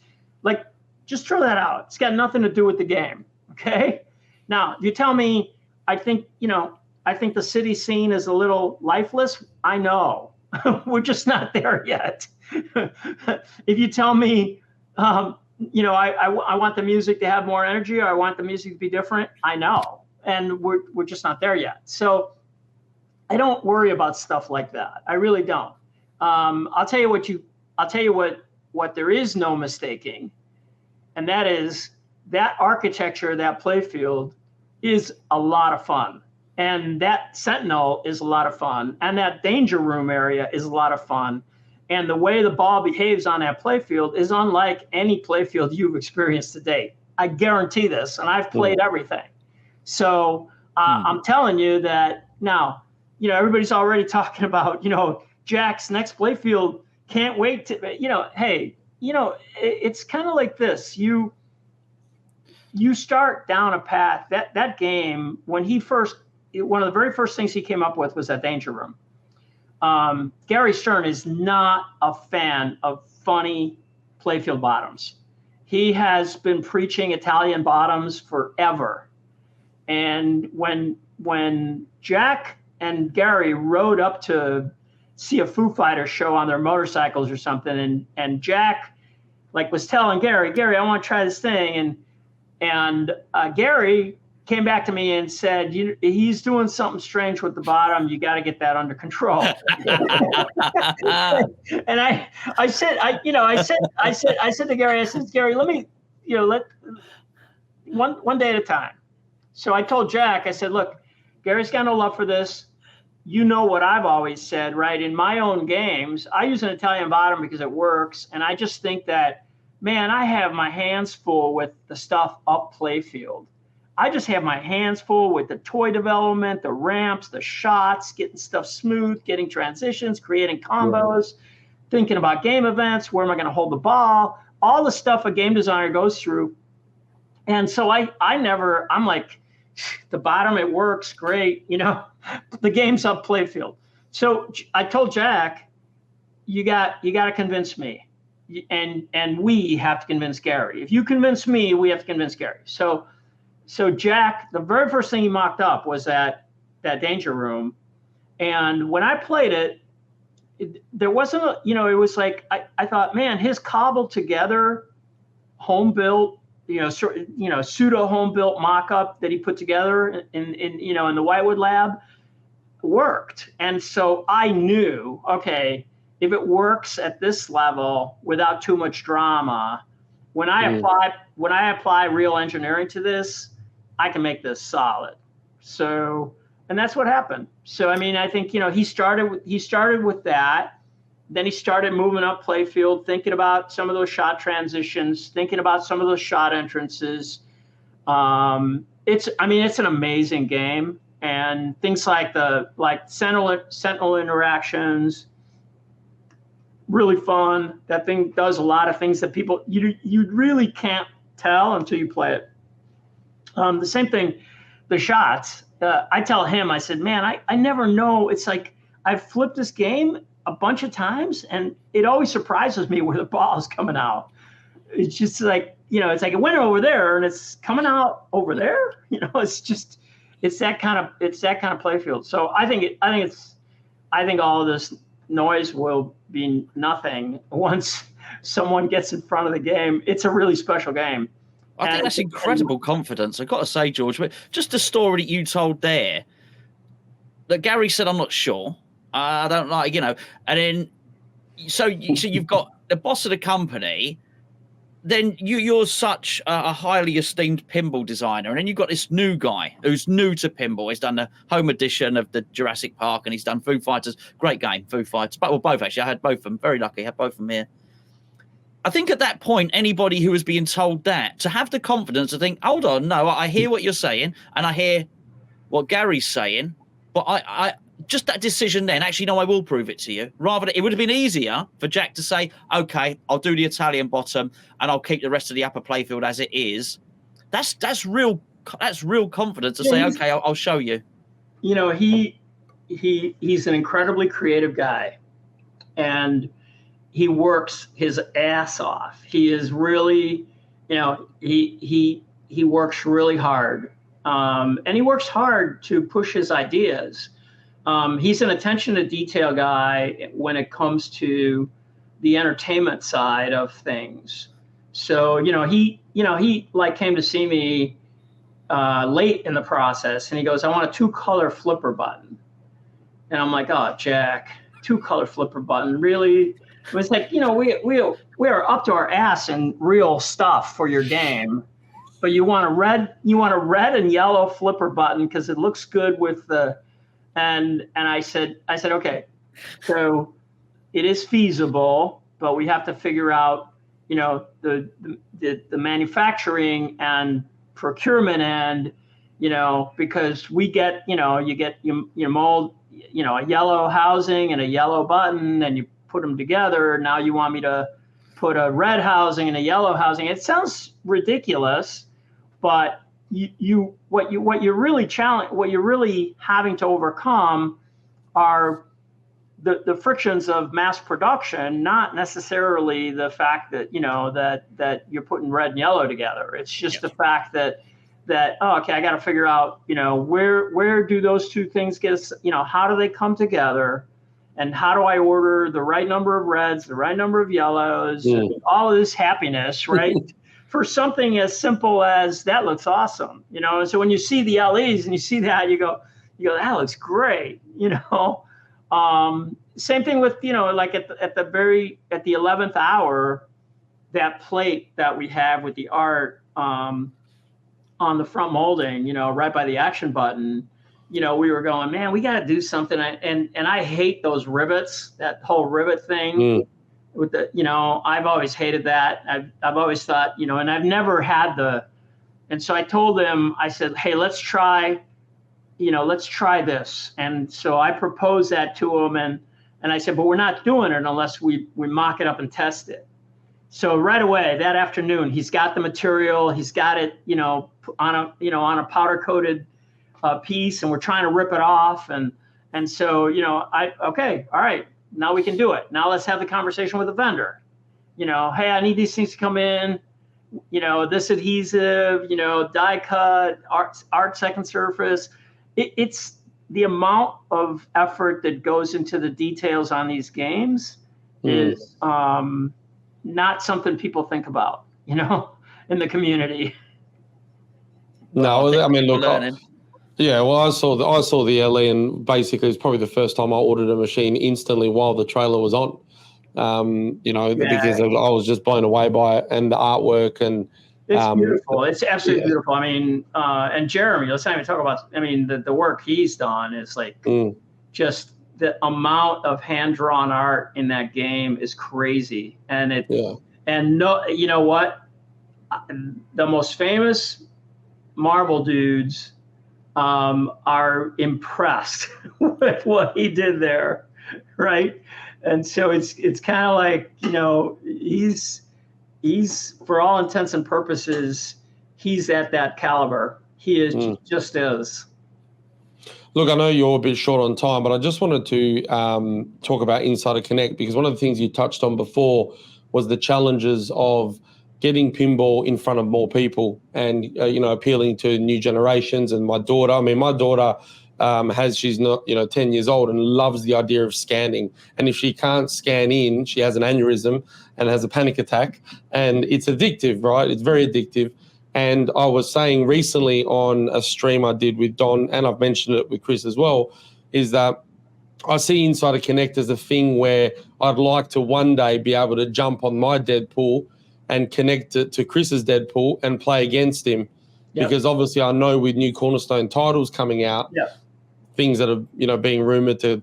Like, just throw that out. It's got nothing to do with the game. Okay. Now, you tell me, I think the city scene is a little lifeless. I know. We're just not there yet. If you tell me, you know, I want the music to have more energy, or I want the music to be different, I know. And we're just not there yet. So I don't worry about stuff like that. I really don't. I'll tell you what there is no mistaking, and that is that architecture, that playfield is a lot of fun. And that Sentinel is a lot of fun. And that danger room area is a lot of fun. And the way the ball behaves on that playfield is unlike any playfield you've experienced to date. I guarantee this, and I've played everything. So I'm telling you that now, you know, everybody's already talking about, you know, Jack's next playfield. Can't wait to, you know, hey, you know, it's kind of like this. You start down a path. That game, when one of the very first things he came up with was that danger room. Gary Stern is not a fan of funny playfield bottoms. He has been preaching Italian bottoms forever. And when Jack and Gary rode up to see a Foo Fighters show on their motorcycles or something, and Jack was telling Gary, I want to try this thing, and Gary came back to me and said, he's doing something strange with the bottom. You got to get that under control. And I said to Gary, Gary, let me, let one day at a time. So I told Jack, I said, look, Gary's got no love for this. You know what I've always said, right? In my own games, I use an Italian bottom because it works. And I just think that, man, I have my hands full with the stuff up playfield. I just have my hands full with the toy development, the ramps, the shots, getting stuff smooth, getting transitions, creating combos, thinking about game events, where am I going to hold the ball, all the stuff a game designer goes through. And so I'm like, the bottom, it works great. The game's up playfield. So I told Jack, you got to convince me. And we have to convince Gary. If you convince me, we have to convince Gary. So Jack, the very first thing he mocked up was that danger room. And when I played it, there wasn't it was like, I thought, man, his cobbled together, home built, pseudo home built mock-up that he put together in the Whitewood lab worked. And so I knew, okay, if it works at this level without too much drama, when I apply real engineering to this, I can make this solid. So, and that's what happened. So, I mean, I think, he started with that. Then he started moving up playfield, thinking about some of those shot transitions, thinking about some of those shot entrances. It's an amazing game, and things like Sentinel interactions, really fun. That thing does a lot of things that people you really can't tell until you play it. The same thing, the shots. I tell him, I said, man, I never know. It's like I've flipped this game a bunch of times, and it always surprises me where the ball is coming out. It's just like, it's like it went over there and it's coming out over there. It's that kind of play field. So I think all of this noise will be nothing once someone gets in front of the game. It's a really special game. I think that's incredible confidence. I've got to say, George, but just the story that you told there, that Gary said, I'm not sure. I don't like, and then, so you've got the boss of the company, then you're such a highly esteemed pinball designer, and then you've got this new guy who's new to pinball. He's done the home edition of the Jurassic Park, and he's done Foo Fighters. Great game, Foo Fighters. Both, actually. I had both of them. Very lucky. I had both of them here. I think at that point, anybody who was being told that, to have the confidence to think, hold on, no, I hear what you're saying, and I hear what Gary's saying, but I just that decision then, actually, no, I will prove it to you. Rather, it would have been easier for Jack to say, okay, I'll do the Italian bottom, and I'll keep the rest of the upper playfield as it is. That's real confidence to say, okay, I'll show you. He's an incredibly creative guy, and he works his ass off. He is really, he works really hard, and he works hard to push his ideas. He's an attention to detail guy when it comes to the entertainment side of things. So, he like came to see me late in the process, and he goes, I want a 2-color flipper button. And I'm like, oh, Jack, 2-color flipper button, really? It was like, we are up to our ass in real stuff for your game, but you want a red and yellow flipper button because it looks good with the. And I said, okay, so it is feasible, but we have to figure out, the manufacturing and procurement end, because we get, you mold, a yellow housing and a yellow button, and you put them together. Now you want me to put a red housing and a yellow housing. It sounds ridiculous, but what you're really having to overcome are the frictions of mass production, not necessarily the fact that that you're putting red and yellow together. It's just the fact that okay, I got to figure out where do those two things get us, how do they come together, and how do I order the right number of reds, the right number of yellows, and all of this happiness, right? For something as simple as that looks awesome, And so when you see the LEs and you see that, you go, that looks great, Same thing with, like at the 11th hour, that plate that we have with the art on the front molding, right by the action button, we were going, man, we got to do something. And I hate those rivets, that whole rivet thing. With the, I've always hated that. I've always thought, and I've never had and so I told him, I said, hey, let's try this. And so I proposed that to him, and I said, but we're not doing it unless we mock it up and test it. So right away that afternoon, he's got the material, he's got it, on a powder coated piece, and we're trying to rip it off. And so, okay, all right. Now we can do it. Now let's have the conversation with the vendor. Hey, I need these things to come in. This adhesive, die cut, art second surface. It's the amount of effort that goes into the details on these games is not something people think about, in the community. No, I mean, look. Yeah, well, I saw the LE, and basically it's probably the first time I ordered a machine instantly while the trailer was on. Because I was just blown away by it and the artwork, and it's beautiful. It's absolutely beautiful. I mean, and Jeremy, let's not even talk about. I mean, the work he's done is like just the amount of hand drawn art in that game is crazy, and you know what, the most famous Marvel dudes are impressed with what he did there, right? And so it's kind of like, he's for all intents and purposes, he's at that caliber. He is just is. Look, I know you're a bit short on time, but I just wanted to talk about Insider Connect, because one of the things you touched on before was the challenges of getting pinball in front of more people and, appealing to new generations. And my daughter, she's not, 10 years old and loves the idea of scanning. And if she can't scan in, she has an aneurysm and has a panic attack. And it's addictive, right? It's very addictive. And I was saying recently on a stream I did with Don, and I've mentioned it with Chris as well, is that I see Insider Connect as a thing where I'd like to one day be able to jump on my Deadpool and connect it to Chris's Deadpool and play against him. Yep. Because obviously I know with new Cornerstone titles coming out, things that are, being rumored to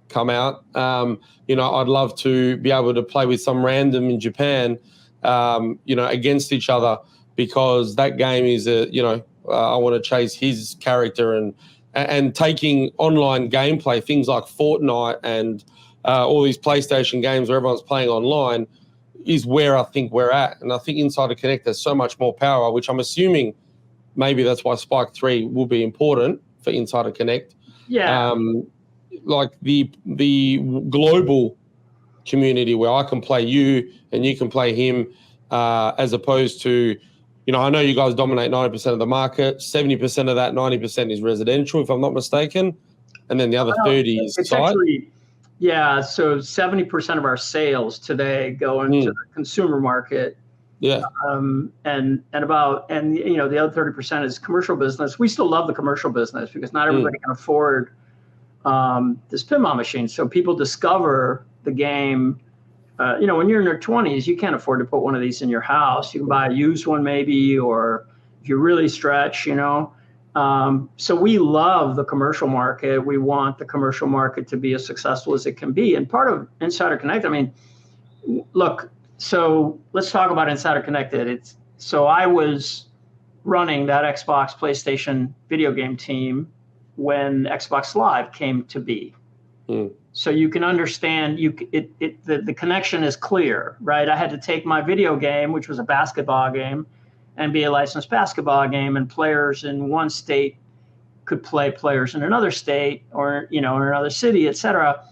come out, I'd love to be able to play with some random in Japan, against each other, because that game is I want to chase his character, and taking online gameplay, things like Fortnite and all these PlayStation games where everyone's playing online, is where I think we're at. And I think Insider Connect has so much more power, which I'm assuming maybe that's why Spike 3 will be important for Insider Connect. Yeah. Like the global community where I can play you and you can play him, as opposed to, I know you guys dominate 90% of the market. 70% of that 90% is residential, if I'm not mistaken. And then the other 30 is site. Actually, so 70% of our sales today go into the consumer market. Yeah. And the other 30% is commercial business. We still love the commercial business because not everybody can afford this pinball machine. So people discover the game. When you're in your 20s, you can't afford to put one of these in your house. You can buy a used one maybe, or if you really stretch, So we love the commercial market. We want the commercial market to be as successful as it can be. And part of Insider Connect, look, so let's talk about Insider Connected. So I was running that Xbox, PlayStation video game team when Xbox Live came to be. So you can understand, the connection is clear, right? I had to take my video game, which was a basketball game, and be a licensed basketball game, and players in one state could play players in another state or, in another city, et cetera.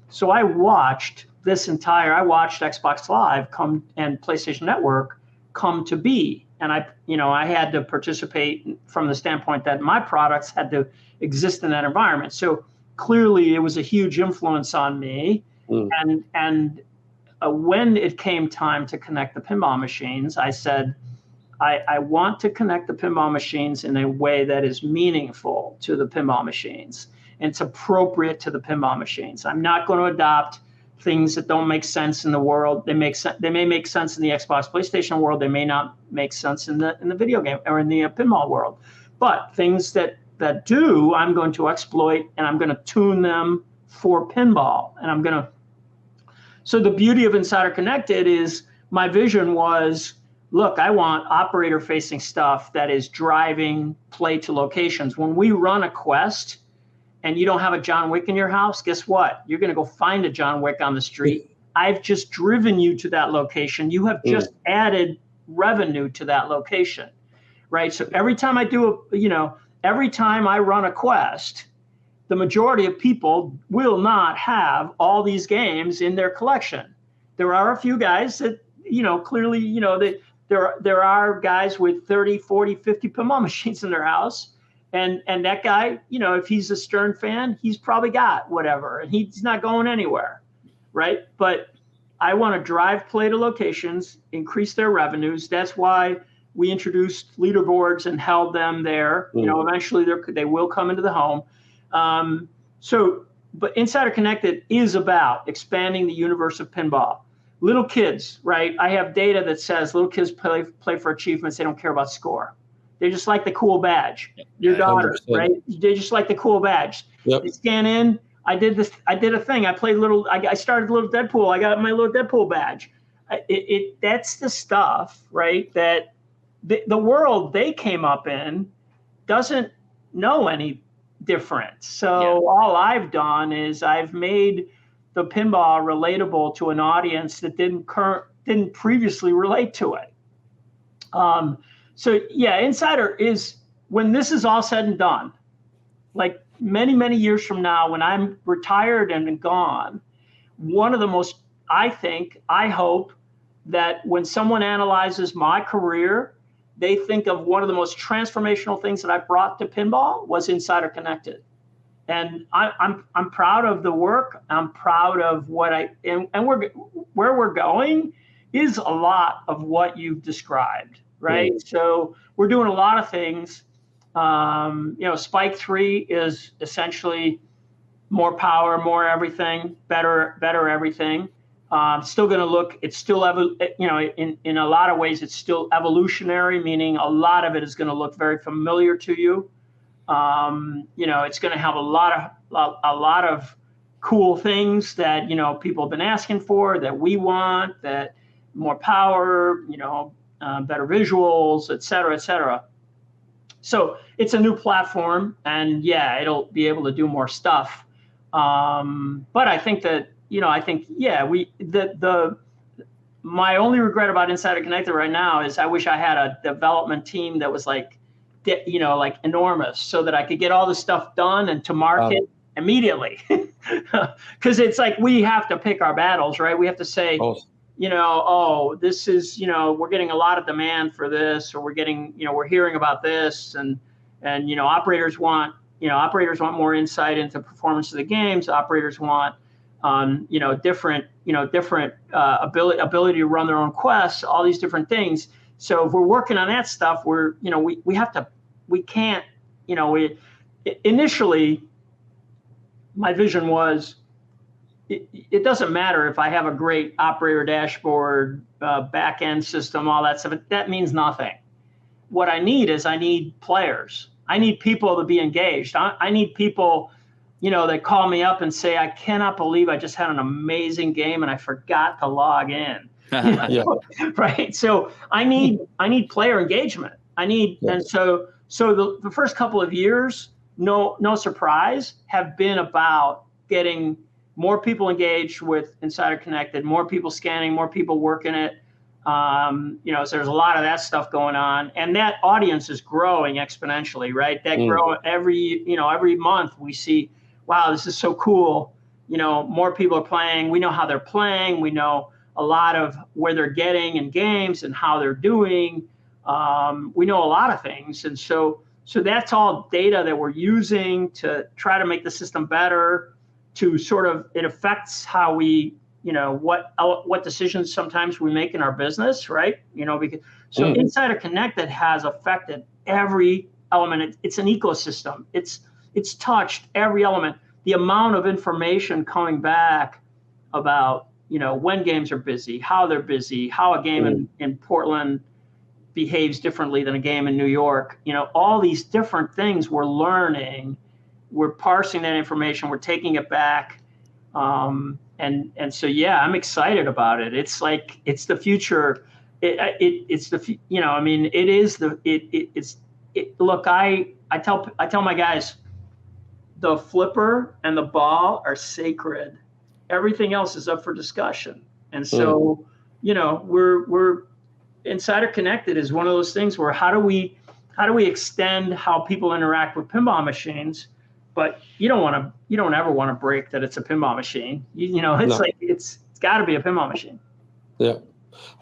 So I watched Xbox Live come and PlayStation Network come to be. And I had to participate from the standpoint that my products had to exist in that environment. So clearly it was a huge influence on me. And when it came time to connect the pinball machines, I said, I want to connect the pinball machines in a way that is meaningful to the pinball machines and it's appropriate to the pinball machines. I'm not going to adopt things that don't make sense in the world. They may make sense in the Xbox, PlayStation world. They may not make sense in the video game or in the pinball world. But things that do, I'm going to exploit, and I'm going to tune them for pinball. And so the beauty of Insider Connected is my vision was, look, I want operator-facing stuff that is driving play to locations. When we run a quest and you don't have a John Wick in your house, guess what? You're going to go find a John Wick on the street. I've just driven you to that location. You have just added revenue to that location, right? So every time every time I run a quest, the majority of people will not have all these games in their collection. There are a few guys that, clearly, there are guys with 30, 40, 50 pinball machines in their house. And that guy, if he's a Stern fan, he's probably got whatever, and he's not going anywhere, right? But I want to drive play to locations, increase their revenues. That's why we introduced leaderboards and held them there. Eventually they will come into the home. But Insider Connected is about expanding the universe of pinball. Little kids, right? I have data that says little kids play for achievements. They don't care about score. They just like the cool badge. Your daughter, 100%. Right? They just like the cool badge. Yep. They scan in. I did a thing. I started a little Deadpool. I got my little Deadpool badge. That's the stuff, right? That the world they came up in doesn't know any different. So all I've done is I've made the pinball relatable to an audience that didn't previously relate to it. So Insider is when this is all said and done, like many, many years from now, when I'm retired and gone, one of the most, I hope that when someone analyzes my career, they think of one of the most transformational things that I brought to pinball was Insider Connected. And I'm proud of the work. I'm proud of what and where we're going is a lot of what you've described, right? Mm. So we're doing a lot of things. Spike 3 is essentially more power, more everything, better everything. Still going to look. It's still in a lot of ways, it's still evolutionary, meaning a lot of it is going to look very familiar to you. It's going to have a lot of cool things that people have been asking for, that we want, that more power, better visuals, et cetera, et cetera. So it's a new platform, and yeah, it'll be able to do more stuff. But I think that my only regret about Insider Connected right now is I wish I had a development team that was like enormous, so that I could get all this stuff done and to market immediately. Because it's like we have to pick our battles, right? We have to say, this is, we're getting a lot of demand for this, or we're getting, we're hearing about this, and operators want more insight into performance of the games. Operators want different ability to run their own quests, all these different things. So if we're working on that stuff, initially my vision was, it doesn't matter if I have a great operator dashboard, back end system, all that stuff. That means nothing. What I need players. I need people to be engaged. I need people, that call me up and say, I cannot believe I just had an amazing game and I forgot to log in. Yeah. Right. So I need player engagement. And so the first couple of years, no surprise, have been about getting more people engaged with Insider Connected, more people scanning, more people working it. So there's a lot of that stuff going on, and that audience is growing exponentially, right? That grow every month we see, wow, this is so cool. More people are playing. We know how they're playing. We know a lot of where they're getting in games and how they're doing. We know a lot of things, and so that's all data that we're using to try to make the system better. To sort of, it affects how we, what decisions sometimes we make in our business, right? Because Insider Connected has affected every element. It's an ecosystem. It's touched every element. The amount of information coming back about, when games are busy, how they're busy, how a game in Portland behaves differently than a game in New York. All these different things we're learning. We're parsing that information. We're taking it back. And so, yeah, I'm excited about it. It's like, it's the future. Look, I tell my guys, the flipper and the ball are sacred. Everything else is up for discussion. And so, we're Insider Connected is one of those things where how do we extend how people interact with pinball machines? But you don't ever want to break that it's a pinball machine. It's got to be a pinball machine. Yeah.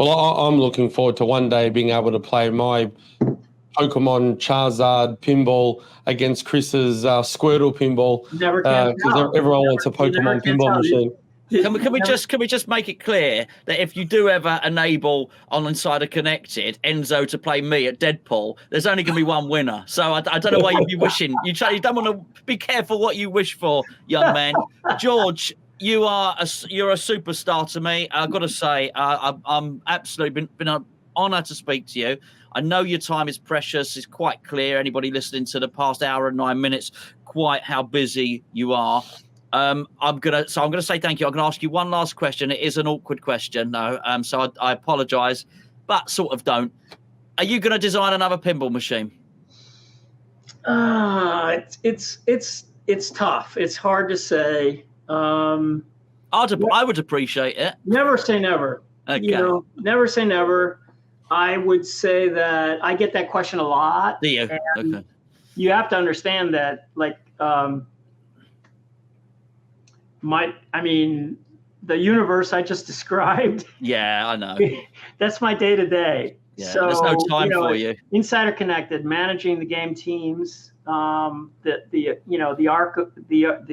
Well, I'm looking forward to one day being able to play my Pokemon Charizard pinball against Chris's Squirtle pinball. Never can because everyone wants a Pokemon pinball machine. Can we just make it clear that if you do ever enable on Insider Connected Enzo to play me at Deadpool, there's only going to be one winner. So I don't know why you'd be wishing. You don't want to be careful what you wish for, young man. George, you're a superstar to me. I've got to say, I'm absolutely been an honor to speak to you. I know your time is precious. It's quite clear. Anybody listening to the past hour and 9 minutes, quite how busy you are. I'm gonna say thank you. I'm gonna ask you one last question. It is an awkward question, though. So I apologise, but sort of don't. Are you gonna design another pinball machine? It's tough. It's hard to say. I would appreciate it. Never say never. Okay. Never say never. I would say that I get that question a lot. Do you? And, okay. you have to understand that, like, the universe I just described. Yeah, I know. That's my day to day. Yeah, so there's no time for you. Insider Connected, managing the game teams, the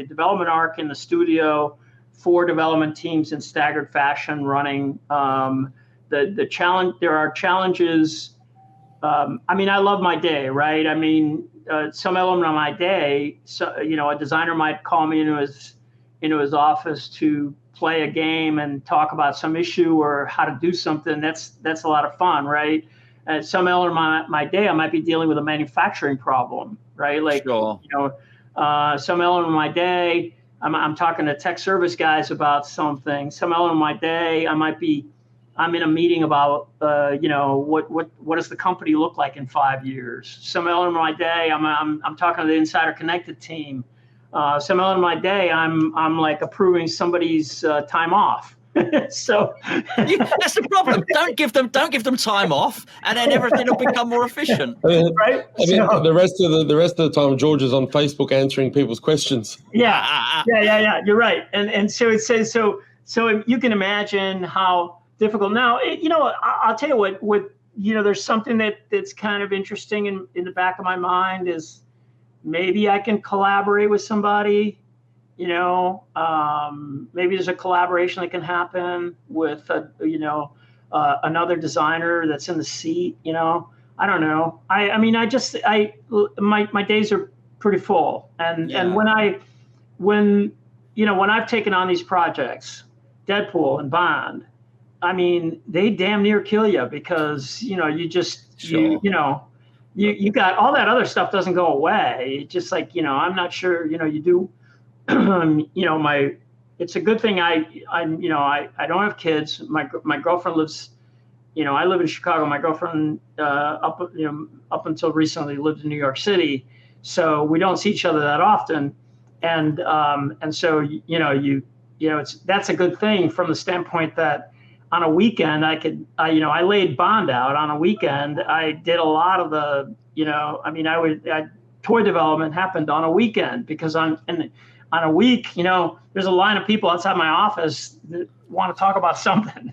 development arc in the studio, 4 development teams in staggered fashion running. The challenge. There are challenges. I love my day, right? Some element of my day. So, a designer might call me into his office to play a game and talk about some issue or how to do something. That's a lot of fun, right? Some element of my day, I might be dealing with a manufacturing problem, right? Like, sure. Some element of my day, I'm talking to tech service guys about something. Some element of my day, I'm in a meeting about, what does the company look like in 5 years? Some element of my day, I'm talking to the Insider Connected team. Some element of my day, I'm like approving somebody's time off. So that's the problem. Don't give them time off, and then everything will become more efficient. Right? The rest of the time, George is on Facebook answering people's questions. Yeah. You're right. And so it says so you can imagine how difficult. Now, I'll tell you what there's something that's kind of interesting in the back of my mind is maybe I can collaborate with somebody. Maybe there's a collaboration that can happen with another designer that's in the seat. I don't know. My days are pretty full, and when I've taken on these projects, Deadpool and Bond, they damn near kill you because you just sure. you got all that other stuff doesn't go away. It's just like I'm not sure you do. It's a good thing I don't have kids. My girlfriend lives, I live in Chicago. My girlfriend up until recently lived in New York City, so we don't see each other that often, and so that's a good thing from the standpoint that on a weekend I laid Bond out on a weekend. I did a lot of the toy development happened on a weekend because on a week, there's a line of people outside my office that want to talk about something.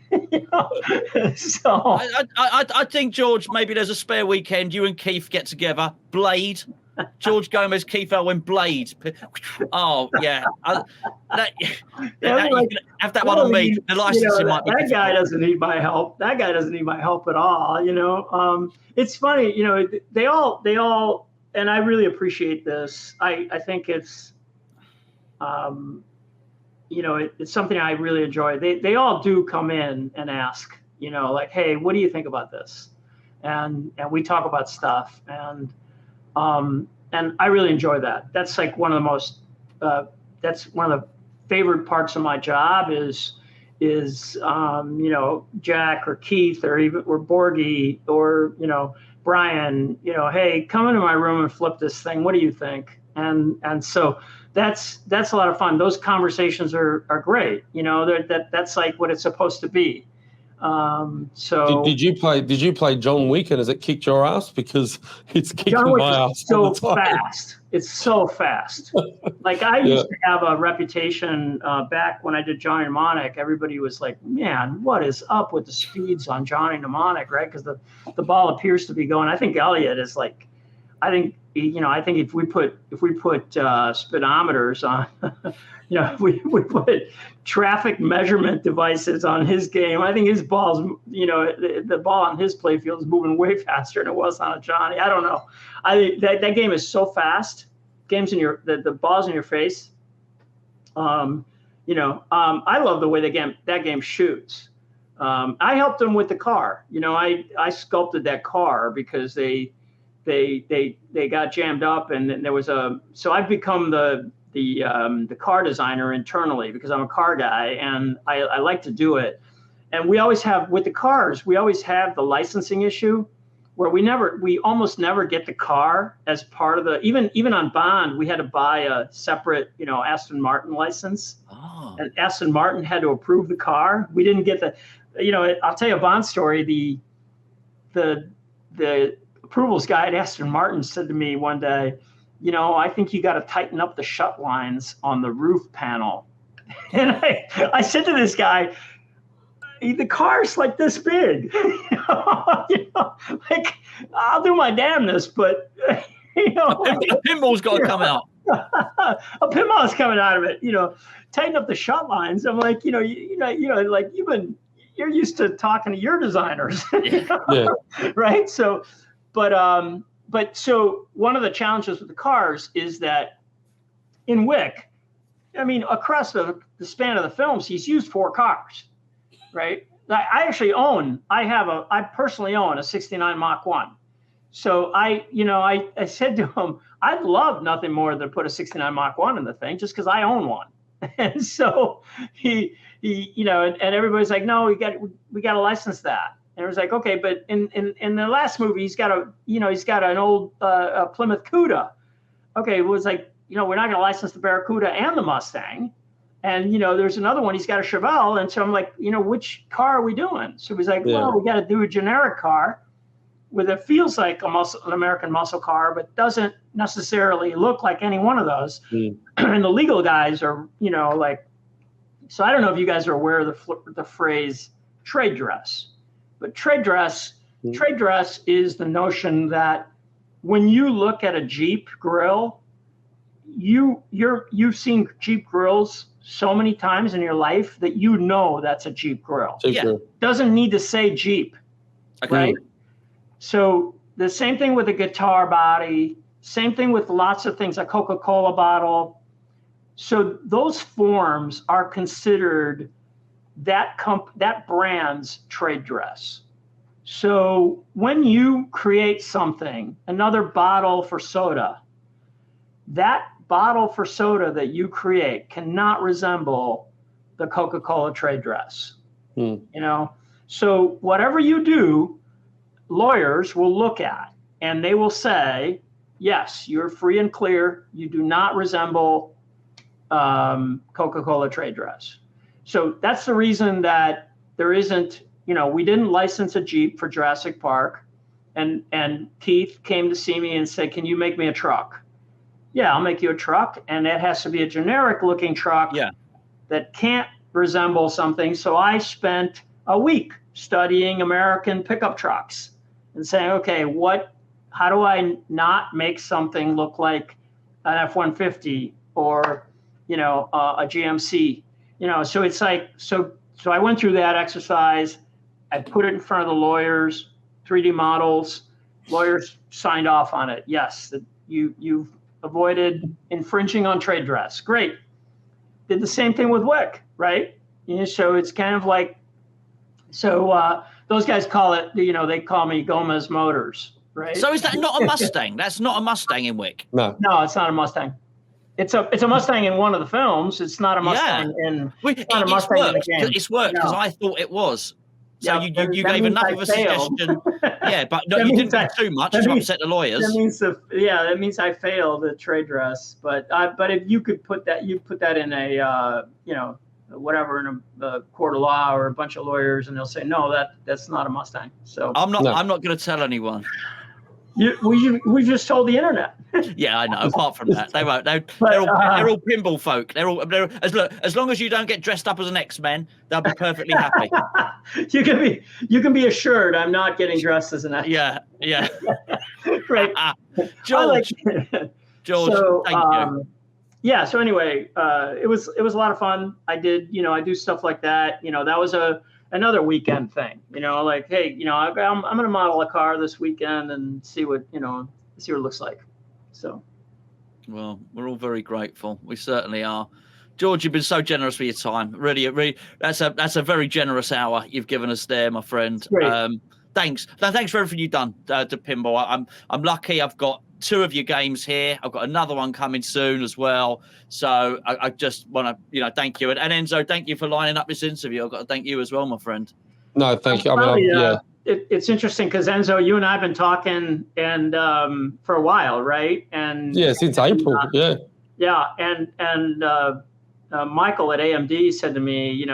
So I think, George, maybe there's a spare weekend. You and Keith get together. Blade. George Gomez, Keith Elwin, Blade. Oh, yeah. You can have that one on me. The licensing might be difficult. Guy doesn't need my help. That guy doesn't need my help at all. It's funny, they all, and I really appreciate this. I think it's, it's something I really enjoy. They all do come in and ask, like, hey, what do you think about this? And we talk about stuff, and I really enjoy that. That's like one of the most, that's one of the favorite parts of my job is Jack or Keith or Borgie or, Brian, hey, come into my room and flip this thing. What do you think? And so that's a lot of fun. Those conversations are great. That's like what it's supposed to be. So did you play John Wick and has it kicked your ass? Because it's kicking my ass all the time. Fast. It's so fast. Like I used to have a reputation back when I did Johnny Mnemonic. Everybody was like, man, what is up with the speeds on Johnny Mnemonic, right? Because the ball appears to be going. I think Elliot is like, I think if we put speedometers on, we put traffic measurement devices on his game. I think his ball's, the ball on his playfield is moving way faster than it was on a Johnny. I don't know. I think that game is so fast. Games in the ball's in your face. I love the way that game shoots. I helped them with the car. I sculpted that car because they got jammed up, and there was so I've become the car designer internally because I'm a car guy and I like to do it. And we always have with the cars, we always have the licensing issue where we almost never get the car as part of the, even on Bond, we had to buy a separate, Aston Martin license. Oh. And Aston Martin had to approve the car. We didn't get I'll tell you a Bond story. The approvals guy at Aston Martin said to me one day, I think you got to tighten up the shut lines on the roof panel. And I said to this guy, the car's like this big. Like, I'll do my damnedest, but a pinball's got to come out. A pinball's coming out of it. Tighten up the shut lines. I'm like, like you're used to talking to your designers, right? So, but so one of the challenges with the cars is that in Wick, I mean, across the span of the films, he's used 4 cars, right? I personally own a 69 Mach 1. So I said to him, I'd love nothing more than put a 69 Mach 1 in the thing just because I own one. And so he and everybody's like, no, we got to license that. And it was like, okay, but in the last movie, he's got an old Plymouth Cuda. Okay, it was like, we're not going to license the Barracuda and the Mustang. And, there's another one, he's got a Chevelle. And so I'm like, which car are we doing? So he's like, well, we got to do a generic car with it feels like an American muscle car, but doesn't necessarily look like any one of those. And the legal guys are, so I don't know if you guys are aware of the phrase trade dress, but trade dress is the notion that when you look at a Jeep grill, you've seen Jeep grills so many times in your life that that's a Jeep grill. Yeah. Doesn't need to say Jeep, right? So the same thing with a guitar body, same thing with lots of things, a Coca-Cola bottle. So those forms are considered that brand's trade dress. So when you create something, another bottle for soda, that bottle for soda that you create cannot resemble the Coca-Cola trade dress. So whatever you do, lawyers will look at and they will say, yes, you're free and clear. You do not resemble Coca-Cola trade dress. So that's the reason that there isn't, we didn't license a Jeep for Jurassic Park. And Keith came to see me and said, can you make me a truck? Yeah, I'll make you a truck. And it has to be a generic looking truck that can't resemble something. So I spent a week studying American pickup trucks and saying, okay, how do I not make something look like an F-150 or, a GMC, so it's like, so I went through that exercise. I put it in front of the lawyers, 3D models, lawyers signed off on it. Yes, you've avoided infringing on trade dress. Great. Did the same thing with Wick, right? So it's kind of like, those guys call it, they call me Gomez Motors, right? So is that not a Mustang? That's not a Mustang in Wick. No, it's not a Mustang. It's a Mustang in one of the films. It's not a Mustang in. It's not a Mustang in the game. It's worked because I thought it was. So you gave enough of a suggestion. Yeah, but no, you didn't do too much to upset the lawyers. That means I failed the trade dress. But if you could put that, in a whatever in a court of law or a bunch of lawyers, and they'll say no, that's not a Mustang. So I'm not going to tell anyone. We just told the internet. Yeah, I know. Apart from that, they won't. They're all pinball folk. They're as long as you don't get dressed up as an X-Men, they'll be perfectly happy. You can be assured I'm not getting dressed as an X-Men. Yeah. Right. George, so, thank you. Yeah. So anyway, it was a lot of fun. I do stuff like that. That was another weekend thing, like, hey, I'm going to model a car this weekend and see what it looks like. So, well, we're all very grateful. We certainly are. George, you've been so generous with your time. Really, that's a very generous hour you've given us there, my friend. Thanks. Thanks for everything you've done to pinball. I'm lucky. I've got 2 of your games here. I've got another one coming soon as well. So I just want to, thank you. And Enzo, thank you for lining up this interview. I've got to thank you as well, my friend. No, thank you. It's interesting because Enzo, you and I have been talking and for a while, right? And since April. Yeah, and Michael at AMD said to me, you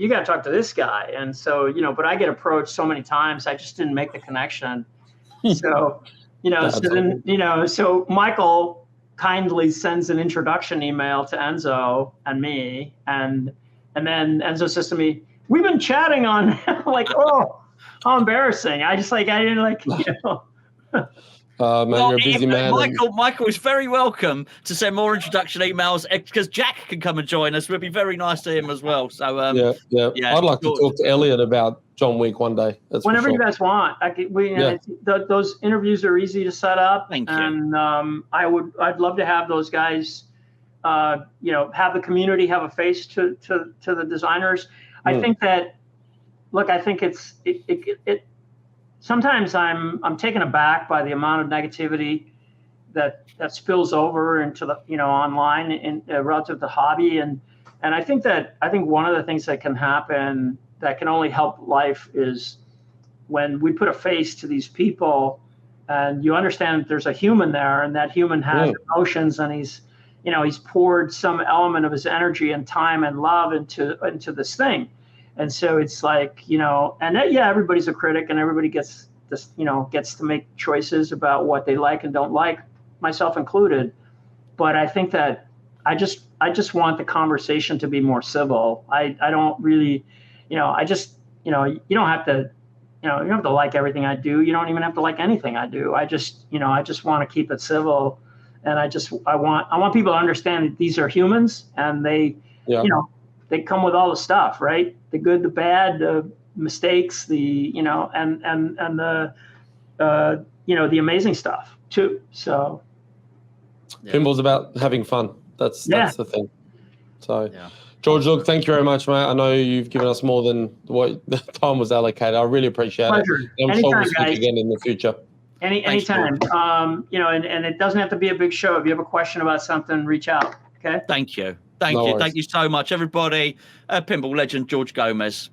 got to talk to this guy. And so, but I get approached so many times, I just didn't make the connection. So, That's so then, so Michael kindly sends an introduction email to Enzo and me, and then Enzo says to me, "We've been chatting on." Like, oh, how embarrassing! I didn't like, Man, you're a busy man. Michael is very welcome to send more introduction emails because Jack can come and join us. We'll be very nice to him as well. So yeah. I'd like to talk to Elliot about John Wick one day. That's whenever for sure. you guys want. Those interviews are easy to set up. Thank you. And I'd love to have those guys, have the community have a face to the designers. I think that, look, I think it sometimes I'm taken aback by the amount of negativity that spills over into the online in relative to hobby, and I think one of the things that can happen that can only help life is when we put a face to these people, and you understand that there's a human there, and that human has emotions, and he's poured some element of his energy and time and love into this thing. And so it's like, everybody's a critic, and everybody gets to make choices about what they like and don't like, myself included. But I think that I just want the conversation to be more civil. I don't really, you don't have to, you don't have to like everything I do. You don't even have to like anything I do. I just want to keep it civil. And I want people to understand that these are humans, and they come with all the stuff, right? The good, the bad, the mistakes, the the amazing stuff too. So pinball's about having fun. That's the thing. So George, look, thank you very much, mate. I know you've given us more than what the time was allocated. I really appreciate Pleasure. it. I'm sure we'll speak again in the future. Anytime. And it doesn't have to be a big show. If you have a question about something, reach out. Okay. Thank you. Thank you so much, everybody. Pinball legend George Gomez.